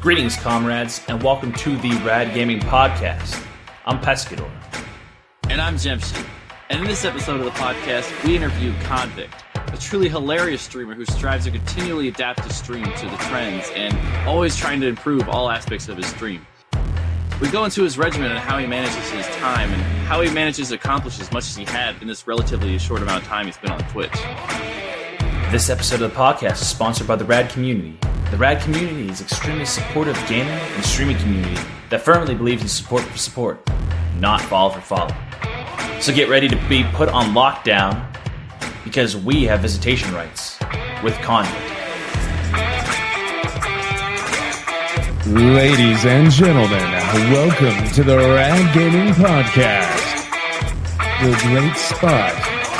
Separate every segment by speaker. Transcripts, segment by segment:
Speaker 1: Greetings, comrades, and welcome to the Rad Gaming Podcast. I'm Pescador.
Speaker 2: And I'm Jemshi. And in this episode of the podcast, we interview Konvikt, a truly hilarious streamer who strives to continually adapt his stream to the trends and always trying to improve all aspects of his stream. We go into his regimen and how he manages his time and how he manages to accomplish as much as he had in this relatively short amount of time he's been on Twitch.
Speaker 1: This episode of the podcast is sponsored by the Rad Community. The Rad Community is extremely supportive gaming and streaming community that firmly believes in support for support, not follow for follow. So get ready to be put on lockdown because we have visitation rights with Konvikt.
Speaker 3: Ladies and gentlemen, welcome to the Rad Gaming Podcast, the great spot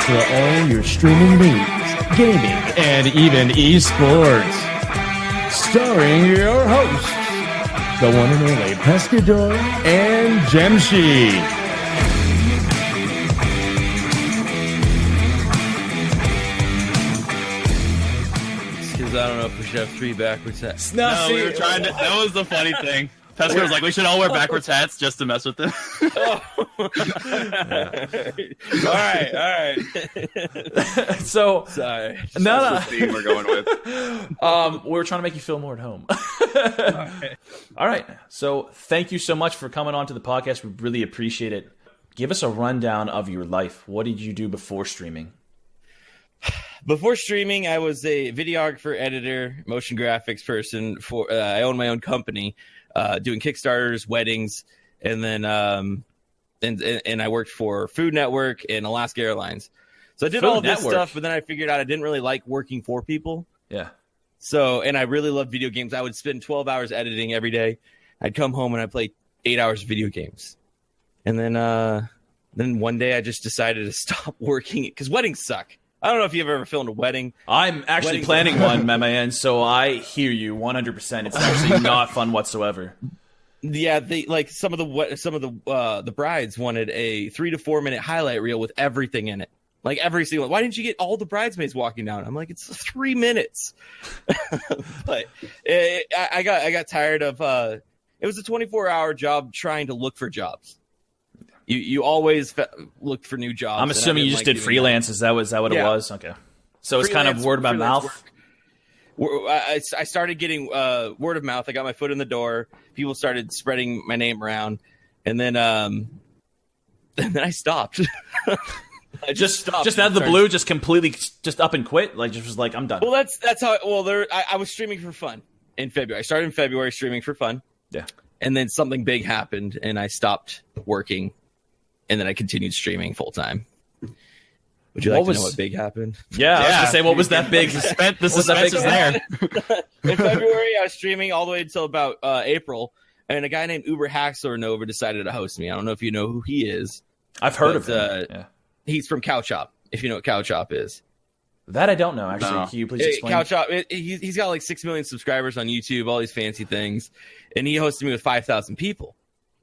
Speaker 3: for all your streaming needs, gaming, and even esports. Starring your hosts, the one and only Pescador and Jemshi.
Speaker 4: Because I don't know if we should have three backwards hats.
Speaker 2: No, we were trying to. That was the funny thing. Pesca was like, we should all wear backwards hats just to mess with them.
Speaker 4: All right.
Speaker 1: So,
Speaker 4: Sorry.
Speaker 1: no.
Speaker 2: That's the theme we're going with.
Speaker 1: We're trying to make you feel more at home. All right. So thank you so much for coming on to the podcast. We really appreciate it. Give us a rundown of your life. What did you do before streaming?
Speaker 4: Before streaming, I was a videographer, editor, motion graphics person. I own my own company, doing Kickstarters, weddings, and then and I worked for Food Network and Alaska Airlines. So I did all this stuff, but then I figured out I didn't really like working for people.
Speaker 1: Yeah.
Speaker 4: So, and I really loved video games. I would spend 12 hours editing every day. I'd come home and I'd play 8 hours of video games. And then one day I just decided to stop working because weddings suck. I don't know if you've ever filmed a wedding.
Speaker 1: I'm actually planning one, man, so I hear you 100%. It's actually not fun whatsoever.
Speaker 4: Yeah, they like some of the brides wanted a 3 to 4 minute highlight reel with everything in it. Like every single. Why didn't you get all the bridesmaids walking down? I'm like, it's 3 minutes. But I got tired of. It was a 24-hour job trying to look for jobs. You always looked for new jobs.
Speaker 1: I'm assuming you just did freelance. Is that what it was? Okay. So it's kind of word of mouth.
Speaker 4: I started getting word of mouth. I got my foot in the door. People started spreading my name around, and then I stopped. I just stopped.
Speaker 1: Just out of the blue, just completely, just up and quit. Like just was like, I'm done.
Speaker 4: Well, that's how. I was streaming for fun in February. I started in February streaming for fun.
Speaker 1: Yeah.
Speaker 4: And then something big happened, and I stopped working. And then I continued streaming full time. Would you like to know what big happened?
Speaker 1: Yeah, I was going to say, what was that big?
Speaker 2: The suspense is there.
Speaker 4: In February, I was streaming all the way until about April, and a guy named Uber Haxor Nova decided to host me. I don't know if you know who he is.
Speaker 1: I've heard of him. Yeah.
Speaker 4: He's from Couch Hop, if you know what Couch Hop is.
Speaker 1: That I don't know, actually.
Speaker 4: No.
Speaker 1: Can you please explain?
Speaker 4: Couch Hop, he's got like 6 million subscribers on YouTube, all these fancy things, and he hosted me with 5,000 people.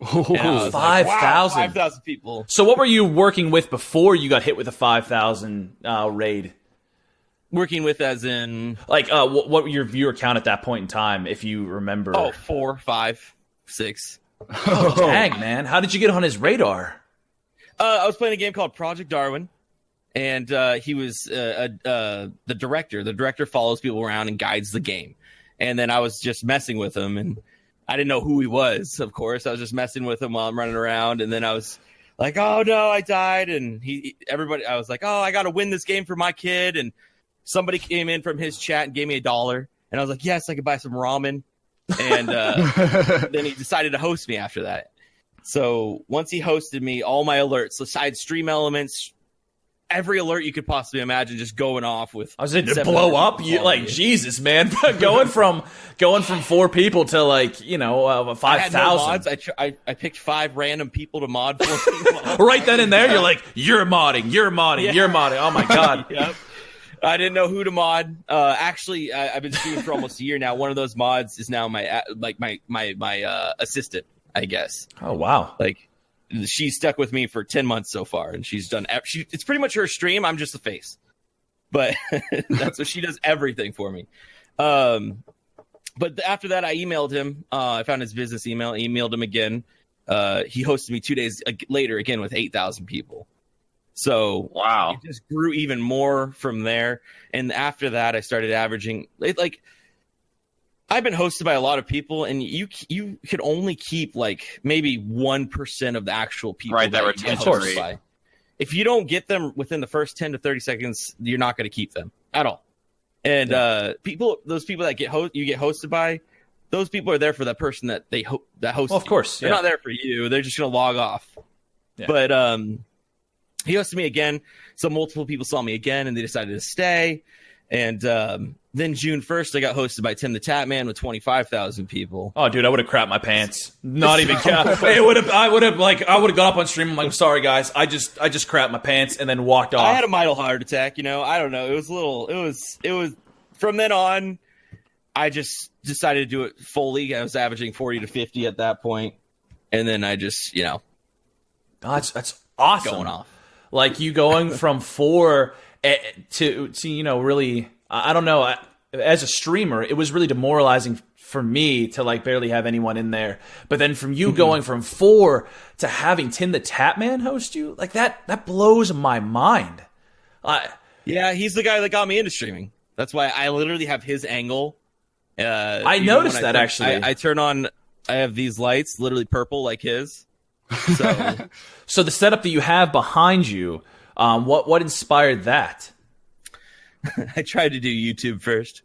Speaker 1: 5,000.
Speaker 4: Like, wow, 5,000 people.
Speaker 1: So what were you working with before you got hit with a 5,000 raid?
Speaker 4: Working with as in?
Speaker 1: Like, what were your viewer count at that point in time, if you remember?
Speaker 4: Oh, 4, 5, 6.
Speaker 1: Oh, dang, man. How did you get on his radar?
Speaker 4: I was playing a game called Project Darwin, and he was the director. The director follows people around and guides the game. And then I was just messing with him, and I didn't know who he was, of course. I was just messing with him while I'm running around, and then I was like, oh, no, I died. And I was like, oh, I got to win this game for my kid. And somebody came in from his chat and gave me $1. And I was like, yes, I could buy some ramen. And then he decided to host me after that. So once he hosted me, all my alerts, besides stream elements, every alert you could possibly imagine just going off with.
Speaker 1: I was going to blow up. You like Jesus, man, going from 4 people to 5,000.
Speaker 4: I had no mods. I picked 5 random people to mod for me.
Speaker 1: Right then and there, you're like, you're modding. Oh my god.
Speaker 4: Yep. I didn't know who to mod. Actually, I've been streaming for almost a year now. One of those mods is now my assistant, I guess.
Speaker 1: Oh wow.
Speaker 4: Like, she's stuck with me for 10 months so far, and she's done. It's pretty much her stream. I'm just the face, but that's what she does everything for me. But after that, I emailed him. I found his business email, emailed him again. He hosted me 2 days later again with 8,000 people. So
Speaker 5: Wow.
Speaker 4: it just grew even more from there. And after that, I started averaging like I've been hosted by a lot of people, and you could only keep like maybe 1% of the actual people
Speaker 5: Right, that
Speaker 4: you
Speaker 5: retention
Speaker 4: get hosted
Speaker 5: rate.
Speaker 4: by. If you don't get them within the first 10 to 30 seconds, you're not going to keep them at all. And those people that get hosted by, those people are there for that person that they that hosts.
Speaker 1: Well, of course,
Speaker 4: they're not there for you. They're just going to log off.
Speaker 1: Yeah.
Speaker 4: But he hosted me again, so multiple people saw me again, and they decided to stay. And then June 1st, I got hosted by Tim the Tap Man with 25,000 people.
Speaker 1: Oh, dude, I would have crapped my pants. Not even. I would have gone up on stream. I'm like, I'm sorry, guys. I just crapped my pants and then walked off.
Speaker 4: I had a mild heart attack. I don't know. It was from then on. I just decided to do it fully. I was averaging 40 to 50 at that point, and then I just
Speaker 1: that's awesome.
Speaker 4: going off.
Speaker 1: Like you going from 4 to really, I don't know. As a streamer, it was really demoralizing for me to like barely have anyone in there. But then from you going from 4 to having Tim the Tap Man host you, like that blows my mind.
Speaker 4: Yeah, he's the guy that got me into streaming. That's why I literally have his angle.
Speaker 1: I noticed that actually.
Speaker 4: I turn on. I have these lights, literally purple like his. So,
Speaker 1: so the setup that you have behind you, what inspired that?
Speaker 4: I tried to do YouTube first.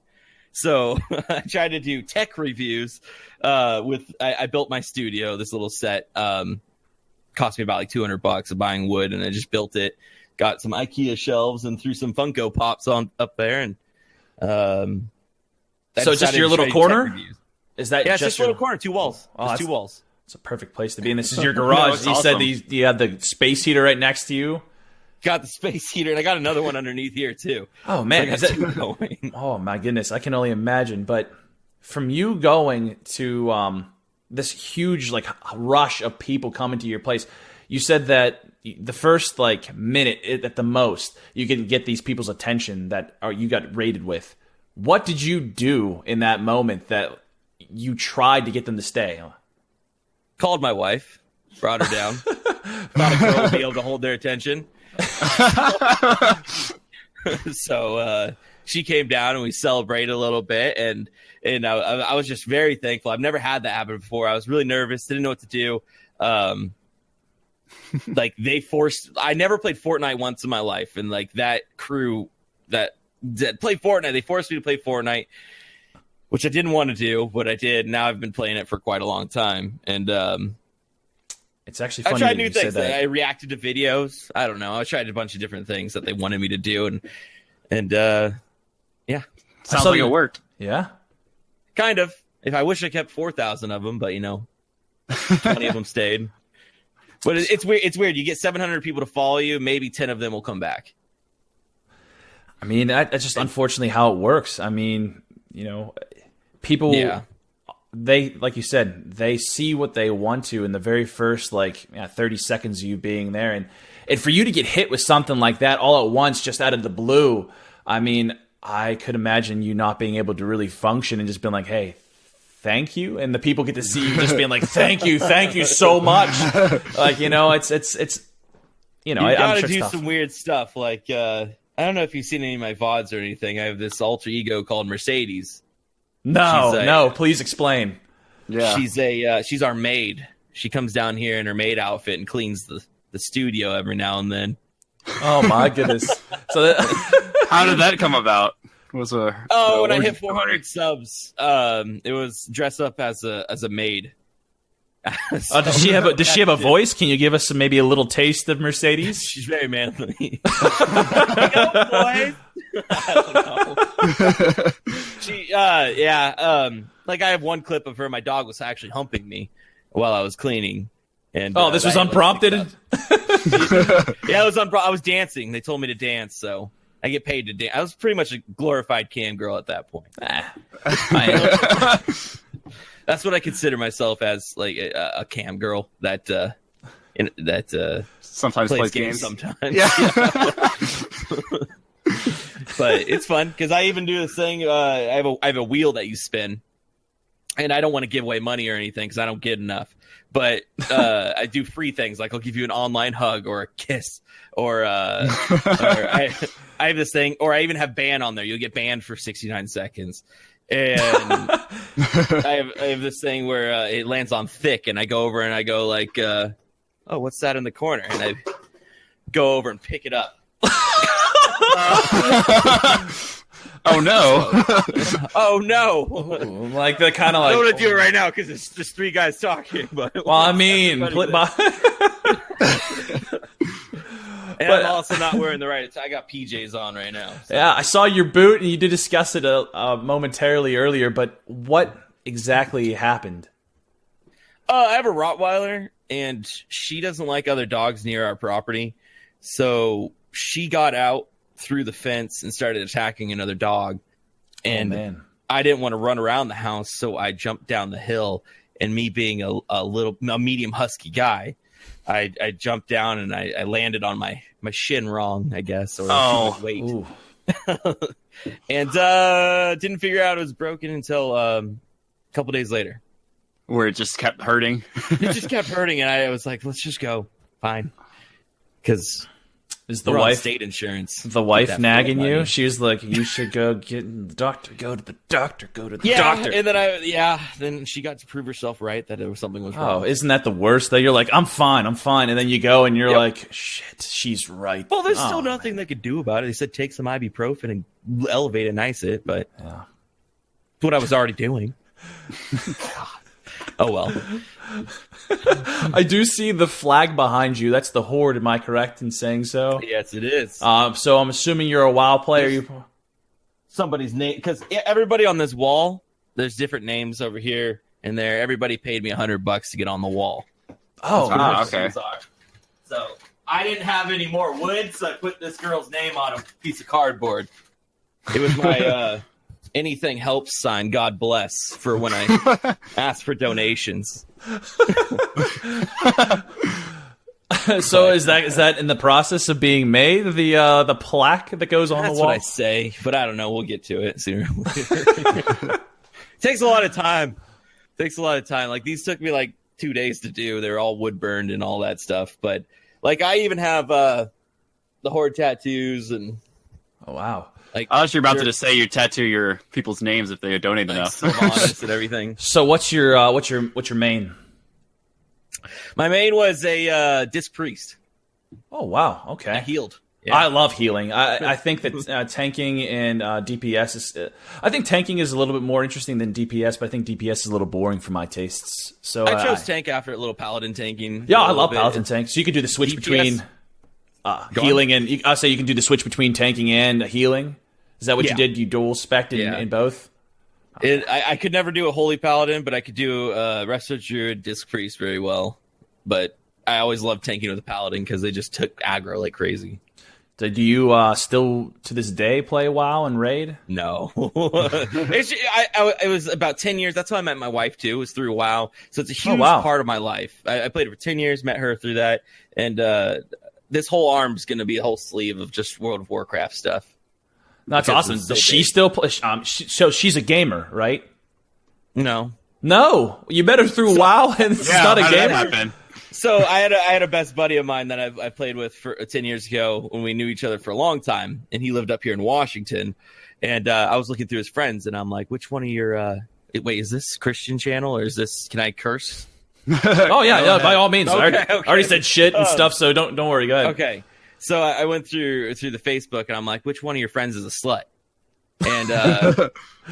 Speaker 4: So I tried to do tech reviews. I built my studio. This little set cost me about like $200 of buying wood, and I just built it. Got some IKEA shelves and threw some Funko Pops on up there, and
Speaker 1: so just your little corner? Is that
Speaker 4: just a little corner? 2 walls.
Speaker 1: Oh,
Speaker 4: just 2 walls.
Speaker 1: It's a perfect place to be. And this is your garage. You said you had the space heater right next to you.
Speaker 4: Got the space heater, and I got another one underneath here too.
Speaker 1: Oh man,
Speaker 4: so going.
Speaker 1: Oh my goodness, I can only imagine. But from you going to this huge like rush of people coming to your place, you said that the first like minute at the most, you can get these people's attention that you got rated with. What did you do in that moment that you tried to get them to stay?
Speaker 4: Called my wife, brought her down, thought a girl would be able to hold their attention. So she came down and we celebrated a little bit, and I was just very thankful. I've never had that happen before. I was really nervous, didn't know what to do. Like I never played Fortnite once in my life, and like that crew that played Fortnite, they forced me to play Fortnite, which I didn't want to do, but I did. Now I've been playing it for quite a long time, and
Speaker 1: it's actually funny.
Speaker 4: I tried new things. I reacted to videos. I don't know. I tried a bunch of different things that they wanted me to do, and yeah,
Speaker 5: sounds like it worked.
Speaker 1: Yeah,
Speaker 4: kind of. If I wish I kept 4,000 of them, but 20 of them stayed. But it's weird. It's weird. You get 700 people to follow you. Maybe 10 of them will come back.
Speaker 1: I mean, that's just unfortunately how it works. I mean, people, they, like you said, they see what they want to in the very first, 30 seconds of you being there. And for you to get hit with something like that all at once, just out of the blue, I mean, I could imagine you not being able to really function and just being like, hey, thank you. And the people get to see you just being like, thank you so much. Like, it's
Speaker 4: you gotta do some weird stuff. Like, I don't know if you've seen any of my VODs or anything. I have this alter ego called Mercedes.
Speaker 1: No, please explain.
Speaker 5: Yeah.
Speaker 4: She's our maid. She comes down here in her maid outfit and cleans the studio every now and then.
Speaker 1: Oh my goodness. So
Speaker 5: how did that come about? When
Speaker 4: I hit 400 subs, it was dressed up as a maid. So,
Speaker 1: does she have a voice? Can you give us maybe a little taste of Mercedes?
Speaker 4: She's very manly. Go, boys. I don't know. She, like I have one clip of her. My dog was actually humping me while I was cleaning. And
Speaker 1: this was unprompted.
Speaker 4: Yeah, it was unprompted. I was dancing. They told me to dance, so I get paid to dance. I was pretty much a glorified cam girl at that point. That's what I consider myself as, like a cam girl that
Speaker 5: sometimes plays games.
Speaker 4: Sometimes,
Speaker 5: yeah.
Speaker 4: But it's fun because I even do this thing. I have a wheel that you spin, And I don't want to give away money or anything because I don't get enough. But I do free things, like I'll give you an online hug or a kiss, or I have this thing, or I even have ban on there. You'll get banned for 69 seconds. And I have this thing where it lands on thick, and I go over and I go like, oh, what's that in the corner? And I go over and pick it up.
Speaker 5: Oh no!
Speaker 4: Oh no!
Speaker 1: Like the kind of like.
Speaker 4: I don't want to do it right now because it's just three guys talking. But
Speaker 1: well, I mean,
Speaker 4: and I'm also not wearing the right. I got PJs on right now. So.
Speaker 1: Yeah, I saw your boot, and you did discuss it momentarily earlier. But what exactly happened?
Speaker 4: I have a Rottweiler, and she doesn't like other dogs near our property, so she got out through the fence and started attacking another dog. And I didn't want to run around the house, so I jumped down the hill. And me being a medium husky guy, I jumped down and I landed on my shin wrong, I guess, or too much weight. And didn't figure out it was broken until a couple days later.
Speaker 5: Where it just kept hurting.
Speaker 4: It just kept hurting, and I was like, let's just go. Fine. Because
Speaker 1: is the wife
Speaker 4: state insurance?
Speaker 1: The wife nagging you? She was like, "You should go get the doctor. Go to the doctor. Go to the doctor."
Speaker 4: And then then she got to prove herself right that something was wrong.
Speaker 1: Oh, isn't that the worst? That you're like, "I'm fine, and then you go and you're like, "Shit, she's right."
Speaker 4: Well, there's still nothing they could do about it. They said take some ibuprofen and elevate and ice it, but that's what I was already doing. Oh well.
Speaker 1: I do see the flag behind you. That's the Horde. Am I correct in saying so?
Speaker 4: Yes, it is.
Speaker 1: So I'm assuming you're a WoW player.
Speaker 4: Somebody's name, because everybody on this wall, there's different names over here and there. Everybody paid me $100 to get on the wall.
Speaker 1: Oh,
Speaker 5: okay.
Speaker 4: So I didn't have any more wood, so I put this girl's name on a piece of cardboard. It was my anything helps sign, God bless, for when I asked for donations.
Speaker 1: So is that in the process of being made, the plaque that goes on the wall?
Speaker 4: That's what I say, but I don't know. We'll get to it sooner. It takes a lot of time. Like these took me like 2 days to do. They're all wood burned and all that stuff. But like I even have the Horde tattoos and
Speaker 1: wow.
Speaker 5: Like, I was about to just say you tattoo your people's names if they donate enough.
Speaker 4: And everything.
Speaker 1: So what's your main?
Speaker 4: My main was a disc priest.
Speaker 1: Oh wow, okay.
Speaker 4: I healed. Yeah.
Speaker 1: I love healing. I think that tanking and DPS is. I think tanking is a little bit more interesting than DPS, but I think DPS is a little boring for my tastes. So
Speaker 4: I chose tank after a little paladin tanking.
Speaker 1: Yeah, I love paladin tank. So you could do the switch between healing and I'll say you can do the switch between tanking and healing. Is that what you did? You dual spec'd in both?
Speaker 4: I could never do a holy paladin, but I could do resto druid disc priest very well. But I always loved tanking with a paladin because they just took aggro like crazy.
Speaker 1: So do you still to this day play WoW and raid?
Speaker 4: No. It was about 10 years. That's how I met my wife too. It was through WoW. So it's a huge part of my life. I played it for 10 years, met her through that, and this whole arm's going to be a whole sleeve of just World of Warcraft stuff.
Speaker 1: That's awesome. Does she still play? So she's a gamer, right?
Speaker 4: No.
Speaker 1: You met her through WoW, and it's not a gamer.
Speaker 4: So I had a best buddy of mine that I played with for 10 years ago when we knew each other for a long time, and he lived up here in Washington. And I was looking through his friends, and I'm like, "Which one of your? Wait, is this Christian channel or is this? Can I curse?"
Speaker 1: Oh yeah, by all means. Okay. I already said shit and stuff, so don't worry. Go ahead.
Speaker 4: Okay. So I went through the Facebook, and I'm like, which one of your friends is a slut? And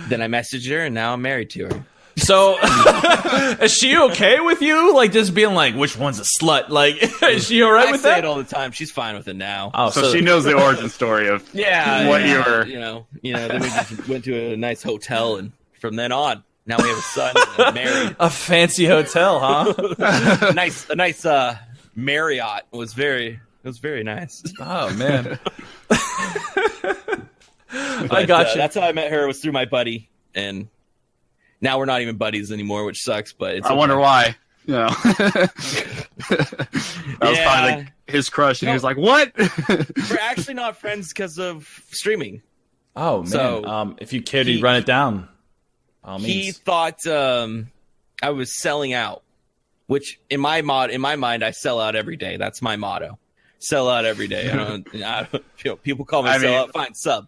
Speaker 4: then I messaged her, and now I'm married to her.
Speaker 1: So is she okay with you? Like just being like, which one's a slut? Like, is she all right with that?
Speaker 4: I say it all the time. She's fine with it now.
Speaker 5: Oh, so she knows the origin story of what you were.
Speaker 4: You know. Then we just went to a nice hotel, and from then on, now we have a son and married.
Speaker 1: A fancy hotel, huh?
Speaker 4: a nice Marriott. It was very nice.
Speaker 1: Oh, man. I got you.
Speaker 4: That's how I met her, was through my buddy. And now we're not even buddies anymore, which sucks. But it's
Speaker 5: I wonder why. That was probably like his crush. And he was like, what?
Speaker 4: We're actually not friends because of streaming.
Speaker 1: Oh, man. So, if you cared, you'd run it down.
Speaker 4: he thought I was selling out, which in my mind, I sell out every day. That's my motto. Sell out every day. People call me sell out. Fine, sub.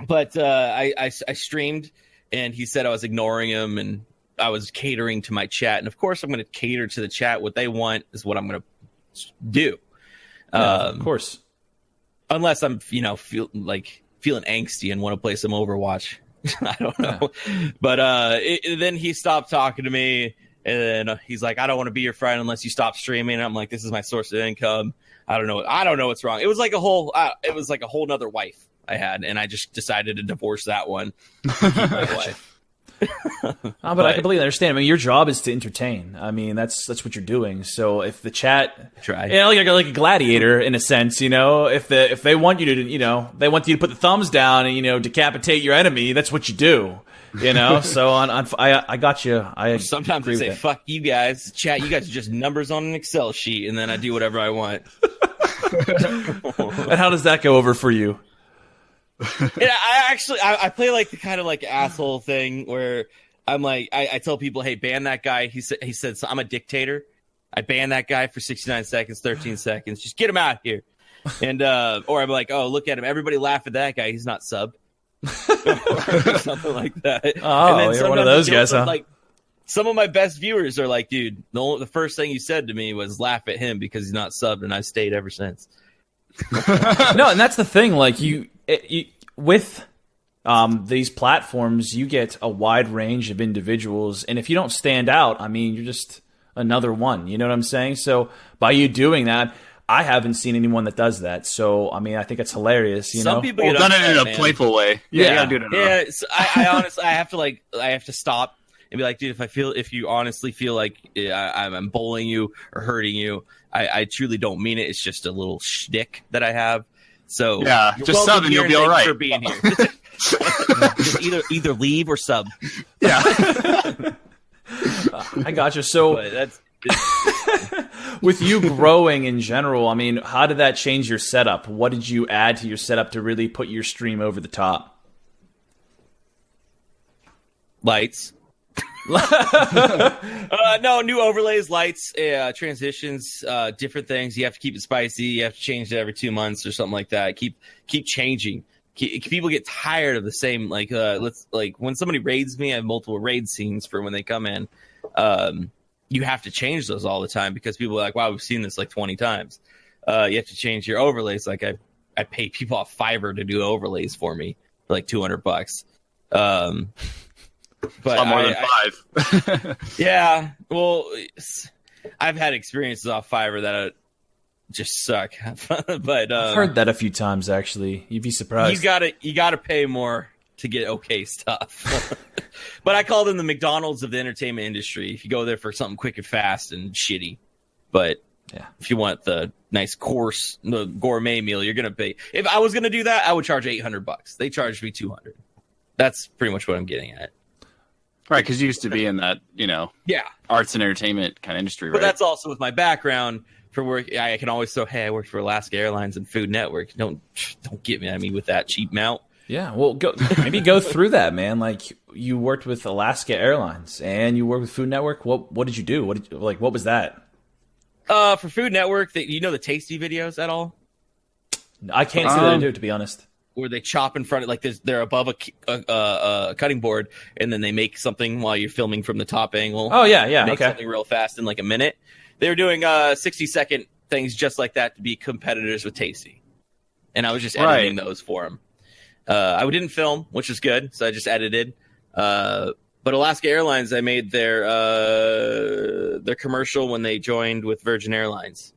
Speaker 4: But I streamed, and he said I was ignoring him, and I was catering to my chat. And of course, I'm going to cater to the chat. What they want is what I'm going to do.
Speaker 1: Of course.
Speaker 4: Unless I'm, feeling angsty and want to play some Overwatch. I don't know. Yeah. But then he stopped talking to me, and then he's like, I don't want to be your friend unless you stop streaming. And I'm like, this is my source of income. I don't know what's wrong. It was like a whole nother wife I had, and I just decided to divorce that one. Keep my wife.
Speaker 1: But I completely understand. I mean, your job is to entertain. I mean, that's what you're doing. So if the chat, like a gladiator in a sense, if they want you to, they want you to put the thumbs down and decapitate your enemy. That's what you do. So I got you.
Speaker 4: Sometimes I say, "Fuck you guys, chat. You guys are just numbers on an Excel sheet," and then I do whatever I want.
Speaker 1: And how does that go over for you?
Speaker 4: Yeah, I play like the kind of like asshole thing where I'm like, I tell people, hey, ban that guy. He said, so I'm a dictator. I ban that guy for 69 seconds, 13 seconds. Just get him out here. And or I'm like, oh, look at him. Everybody laugh at that guy. He's not subbed. Or something like that.
Speaker 1: Oh, and then you're one of those guys, huh?
Speaker 4: Like, some of my best viewers are like, dude, the first thing you said to me was laugh at him because he's not subbed, and I've stayed ever since.
Speaker 1: No, and that's the thing. Like with these platforms, you get a wide range of individuals, and if you don't stand out, I mean, you're just another one. You know what I'm saying? So by you doing that, I haven't seen anyone that does that. So I mean, I think it's hilarious.
Speaker 4: Some people
Speaker 5: done it in a playful way.
Speaker 4: Yeah, yeah. So I honestly, I have to stop and be like, dude, if you honestly feel like I'm bullying you or hurting you, I truly don't mean it. It's just a little shtick that I have. So
Speaker 5: yeah, just sub and you'll be all right.
Speaker 4: For being here. Just either leave or sub.
Speaker 5: Yeah,
Speaker 1: I got you. So with you growing in general, I mean, how did that change your setup? What did you add to your setup to really put your stream over the top?
Speaker 4: Lights. No, new overlays, lights, transitions, different things. You have to keep it spicy. You have to change it every 2 months or something like that. Keep changing. People get tired of the same. Like when somebody raids me, I have multiple raid scenes for when they come in. You have to change those all the time because people are like, wow, we've seen this like 20 times. You have to change your overlays. Like I pay people off Fiverr to do overlays for me for like $200. But
Speaker 5: more than 5.
Speaker 4: Yeah, well, I've had experiences off Fiverr that just suck. But
Speaker 1: I've heard that a few times. Actually, you'd be surprised.
Speaker 4: You gotta pay more to get okay stuff. But I call them the McDonald's of the entertainment industry. If you go there for something quick and fast and shitty, but yeah, if you want the nice course, the gourmet meal, you're gonna pay. If I was gonna do that, I would charge $800. They charged me $200. That's pretty much what I'm getting at.
Speaker 5: Right, because you used to be in that, arts and entertainment kind of industry, right?
Speaker 4: But that's also with my background for work. I can always say, hey, I worked for Alaska Airlines and Food Network. Don't get me. I mean, with that cheap mount.
Speaker 1: Yeah, well, maybe go through that, man. Like you worked with Alaska Airlines and you worked with Food Network. What did you do? What was that?
Speaker 4: For Food Network, the Tasty videos at all?
Speaker 1: I can't say that I do, to be honest.
Speaker 4: Where they chop in front of, like, they're above a cutting board, and then they make something while you're filming from the top angle.
Speaker 1: Oh, yeah,
Speaker 4: make
Speaker 1: okay.
Speaker 4: Something real fast in like a minute. They were doing 60-second things just like that to be competitors with Tasty. And I was just editing those for them. I didn't film, which is good, so I just edited. But Alaska Airlines, I made their commercial when they joined with Virgin Airlines.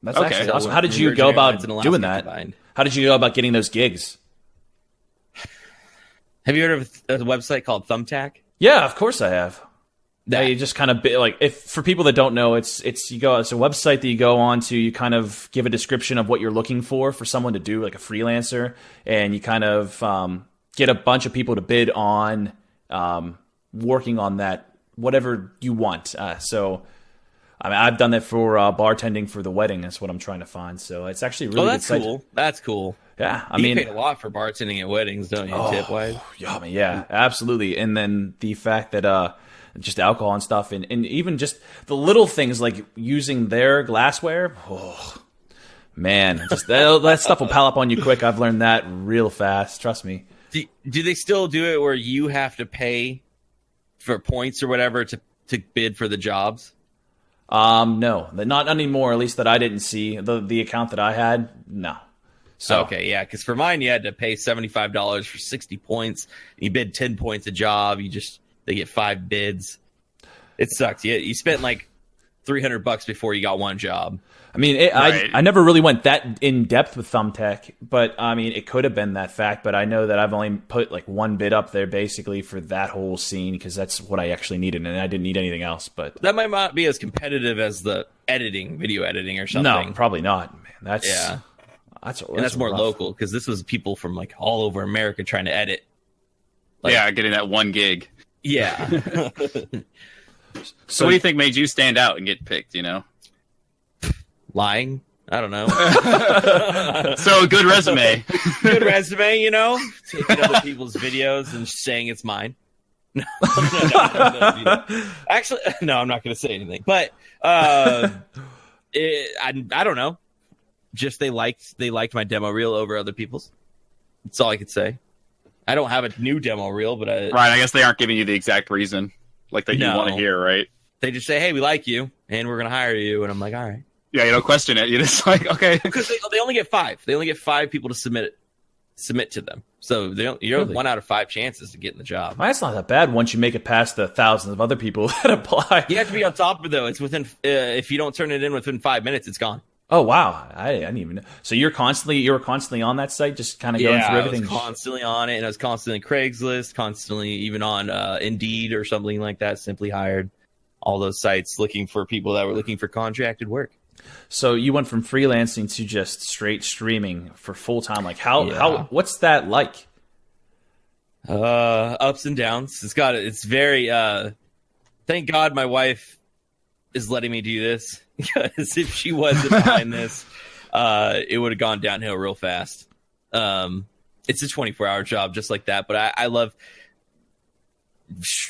Speaker 1: That's actually awesome. How did you go about doing that?
Speaker 4: Combined.
Speaker 1: How did you go about getting those gigs?
Speaker 4: Have you heard of a website called Thumbtack?
Speaker 1: Yeah, of course I have. You just kind of for people that don't know, it's a website that you go on to. You kind of give a description of what you're looking for someone to do, like a freelancer, and you kind of get a bunch of people to bid on working on that, whatever you want. So I mean, I've done that for bartending for the wedding. That's what I'm trying to find. So it's actually really
Speaker 2: that's
Speaker 1: good
Speaker 2: cool. That's cool.
Speaker 1: Yeah, I
Speaker 2: you
Speaker 1: mean,
Speaker 2: paid a lot for bartending at weddings, don't you? Tip wise.
Speaker 1: Yeah, I mean, yeah, absolutely. And then the fact that just alcohol and stuff, and even just the little things like using their glassware. Oh man, just that stuff will pile up on you quick. I've learned that real fast. Trust me.
Speaker 2: Do they still do it where you have to pay for points or whatever to bid for the jobs?
Speaker 1: No, not anymore. At least that I didn't see the account that I had. No. So
Speaker 2: okay, yeah, because for mine you had to pay $75 for 60 points. You bid 10 points a job. They get 5 bids. It sucks. You spent like $300 before you got one job.
Speaker 1: I mean,
Speaker 5: Right.
Speaker 1: I never really went that in depth with Thumbtack, but I mean, it could have been that fact. But I know that I've only put like one bid up there basically for that whole scene because that's what I actually needed, and I didn't need anything else. But
Speaker 2: that might not be as competitive as the video editing or something.
Speaker 1: No, probably not. Man, that's
Speaker 2: that's more
Speaker 1: rough.
Speaker 2: local because this was people from like all over America trying to edit.
Speaker 5: Getting that 1 gig.
Speaker 2: Yeah.
Speaker 5: So what do you think made you stand out and get picked,
Speaker 2: Lying? I don't know.
Speaker 5: So, good resume.
Speaker 2: Good resume, taking other people's videos and saying it's mine. No. Actually, no, I'm not going to say anything. But I don't know. Just they liked my demo reel over other people's. That's all I could say. I don't have a new demo reel, but
Speaker 5: Right, I guess they aren't giving you the exact reason like that you want to hear, right?
Speaker 2: They just say, "Hey, we like you, and we're going to hire you," and I'm like, "All right."
Speaker 5: Yeah, you don't question it. You're just like, okay.
Speaker 2: Because they only get 5. They only get 5 people to submit to them. So you're
Speaker 1: Really?
Speaker 2: 1 out of 5 chances to get in the job.
Speaker 1: Well, that's not that bad once you make it past the thousands of other people that apply.
Speaker 2: You have to be on top of it, though. It's within if you don't turn it in within 5 minutes, it's gone.
Speaker 1: Oh wow, I didn't even know. So you were constantly on that site, just kind of going through everything.
Speaker 2: I was constantly on it, and I was constantly Craigslist, constantly even on Indeed or something like that. Simply Hired, all those sites looking for people that were looking for contracted work.
Speaker 1: So you went from freelancing to just straight streaming for full time. Like how what's that like?
Speaker 2: Ups and downs. It's very thank God my wife is letting me do this, because if she wasn't behind this, it would have gone downhill real fast. It's a 24-hour job just like that, but I love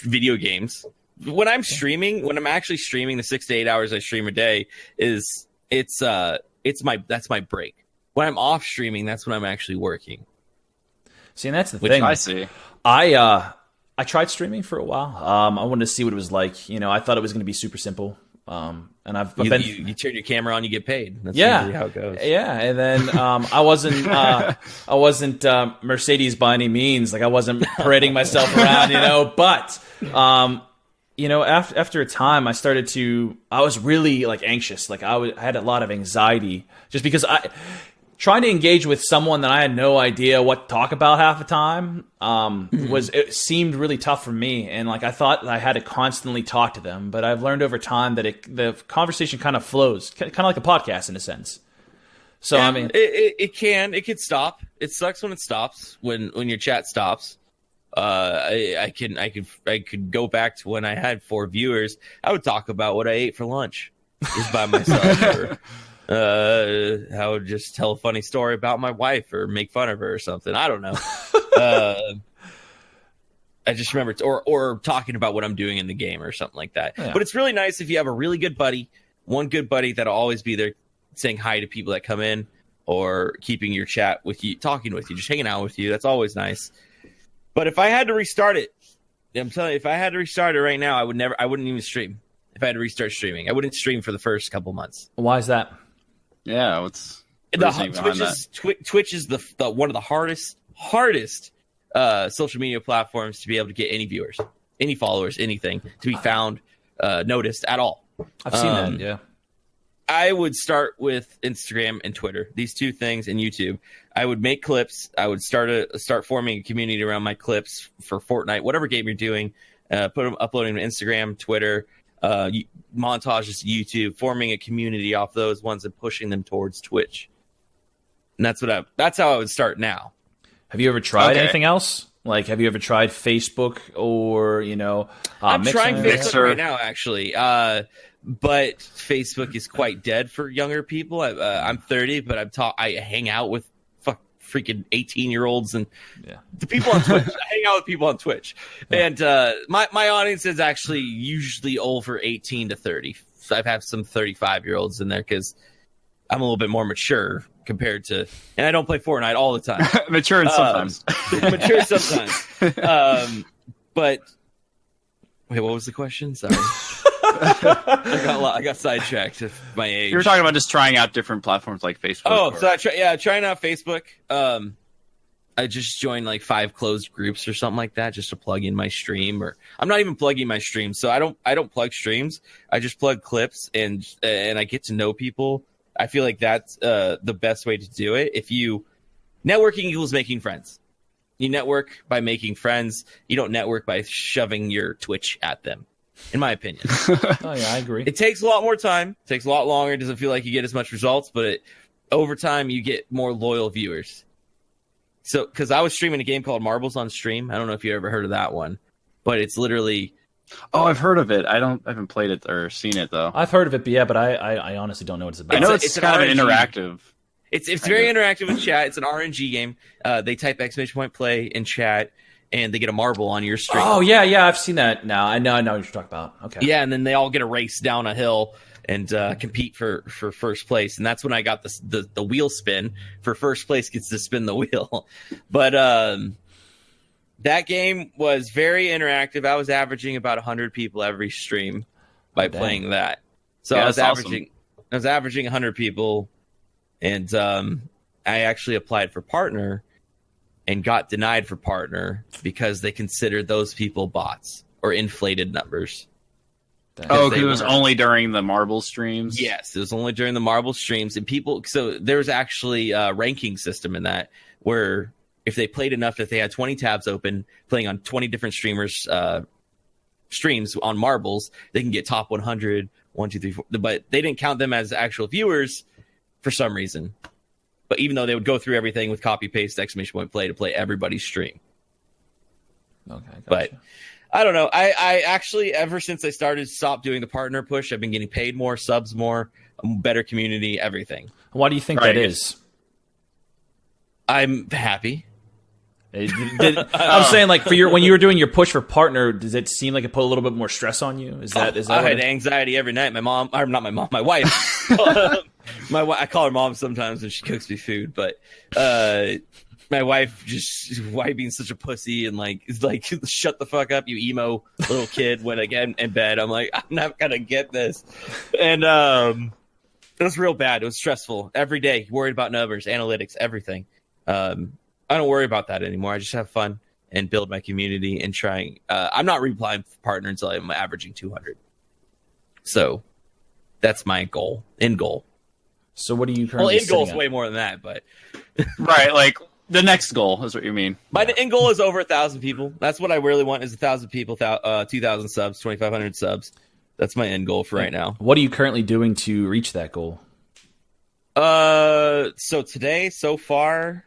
Speaker 2: video games. When I'm actually streaming the 6 to 8 hours I stream a day, that's my break. When I'm off streaming, that's when I'm actually working.
Speaker 1: See, and that's the thing.
Speaker 5: I see.
Speaker 1: I tried streaming for a while. I wanted to see what it was like. I thought it was going to be super simple. And I've been.
Speaker 2: You turn your camera on, you get paid. That's usually how it goes.
Speaker 1: Yeah, and then I wasn't Mercedes by any means. Like I wasn't parading myself around, But after a time, I was really like anxious. Like I had a lot of anxiety just because trying to engage with someone that I had no idea what to talk about half the time it seemed really tough for me, and like I thought I had to constantly talk to them. But I've learned over time that the conversation kind of flows, kind of like a podcast in a sense. So
Speaker 2: yeah,
Speaker 1: I mean,
Speaker 2: it could stop. It sucks when it stops, when your chat stops. I could go back to when I had 4 viewers. I would talk about what I ate for lunch just by myself. Or, I would just tell a funny story about my wife or make fun of her or something. I don't know. I just remember, or talking about what I'm doing in the game or something like that. Yeah. But it's really nice if you have a really good buddy, one good buddy that'll always be there saying hi to people that come in or keeping your chat with you, talking with you, just hanging out with you. That's always nice. But if I had to restart it, I'm telling you, if I had to restart it right now, I wouldn't even stream. If I had to restart streaming, I wouldn't stream for the first couple months.
Speaker 1: Why is that?
Speaker 5: Yeah, what's
Speaker 2: Twitch is the one of the hardest social media platforms to be able to get any viewers, any followers, anything to be found, noticed at all.
Speaker 1: I've seen that. Yeah.
Speaker 2: I would start with Instagram and Twitter, these 2 things, and YouTube. I would make clips. I would start forming a community around my clips for Fortnite, whatever game you're doing. Uploading to Instagram, Twitter, montages to YouTube, forming a community off those ones and pushing them towards Twitch. And that's how I would start now.
Speaker 1: Have you ever tried anything else? Like, have you ever tried Facebook or
Speaker 2: I'm trying Facebook right now, actually.
Speaker 4: but Facebook is quite dead for younger people. I'm 30, but I hang out with freaking 18-year-olds and the people on Twitch. I hang out with people on Twitch, and my audience is actually usually over 18 to 30. So I've had some 35-year-olds in there because I'm a little bit more mature compared to, and I don't play Fortnite all the time.
Speaker 5: Mature sometimes.
Speaker 4: Mature sometimes. But wait, what was the question? Sorry. I got sidetracked at my age.
Speaker 5: You were talking about just trying out different platforms like Facebook.
Speaker 4: Oh, so trying out Facebook. I just joined like 5 closed groups or something like that just to plug in my stream. Or I'm not even plugging my stream, so I don't plug streams. I just plug clips and I get to know people. I feel like that's the best way to do it. Networking equals making friends. You network by making friends. You don't network by shoving your Twitch at them, in my opinion.
Speaker 1: Oh, yeah, I agree.
Speaker 4: It takes a lot more time. It takes a lot longer. It doesn't feel like you get as much results, but over time, you get more loyal viewers. So, because I was streaming a game called Marbles on Stream. I don't know if you ever heard of that one, but it's literally...
Speaker 5: Oh, I've heard of it. I haven't played it or seen it, though.
Speaker 1: I've heard of it, but I honestly don't know what it's about.
Speaker 5: I know it's kind of an interactive...
Speaker 4: It's very interactive with chat. It's an RNG game. They type !play in chat, and they get a marble on your stream.
Speaker 1: Oh, yeah, I've seen that now. I know what you're talking about. Okay.
Speaker 4: Yeah, and then they all get a race down a hill and compete for first place. And that's when I got the wheel spin. For first place gets to spin the wheel. But that game was very interactive. I was averaging about 100 people every stream by playing that. So I was averaging 100 people. And I actually applied for partner and got denied for partner because they considered those people bots or inflated numbers.
Speaker 5: Oh, because it was only during the marble streams?
Speaker 4: Yes, it was only during the marble streams. And so there was actually a ranking system in that where if they played enough, if they had 20 tabs open, playing on 20 different streamers' streams on marbles, they can get top 100, 1, 2, 3, 4. But they didn't count them as actual viewers for some reason. But even though they would go through everything with copy paste !play to play everybody's stream.
Speaker 1: Okay, gotcha.
Speaker 4: But I don't know. I actually, ever since I stopped doing the partner push, I've been getting paid more, subs more, a better community, everything.
Speaker 1: Why do you think that is?
Speaker 4: I'm happy.
Speaker 1: I'm saying, like, when you were doing your push for partner, does it seem like it put a little bit more stress on you? Is that
Speaker 4: I had anxiety every night. My wife. I call her mom sometimes when she cooks me food, but my wife why being such a pussy and is like shut the fuck up, you emo little kid. When I get in bed, I'm like, I'm not gonna get this, and it was real bad. It was stressful every day. Worried about numbers, analytics, everything. I don't worry about that anymore. I just have fun and build my community and trying. I'm not replying for partner until I'm averaging 200. So that's my goal. End goal.
Speaker 1: So what are you currently?
Speaker 4: Well, end goal is way more than that, but
Speaker 5: right, like the next goal is what you mean.
Speaker 4: My end goal is over 1,000 people. That's what I really want: is 1,000 people, 2,000 subs, 2,500 subs. That's my end goal for right now.
Speaker 1: What are you currently doing to reach that goal?
Speaker 4: So today, so far,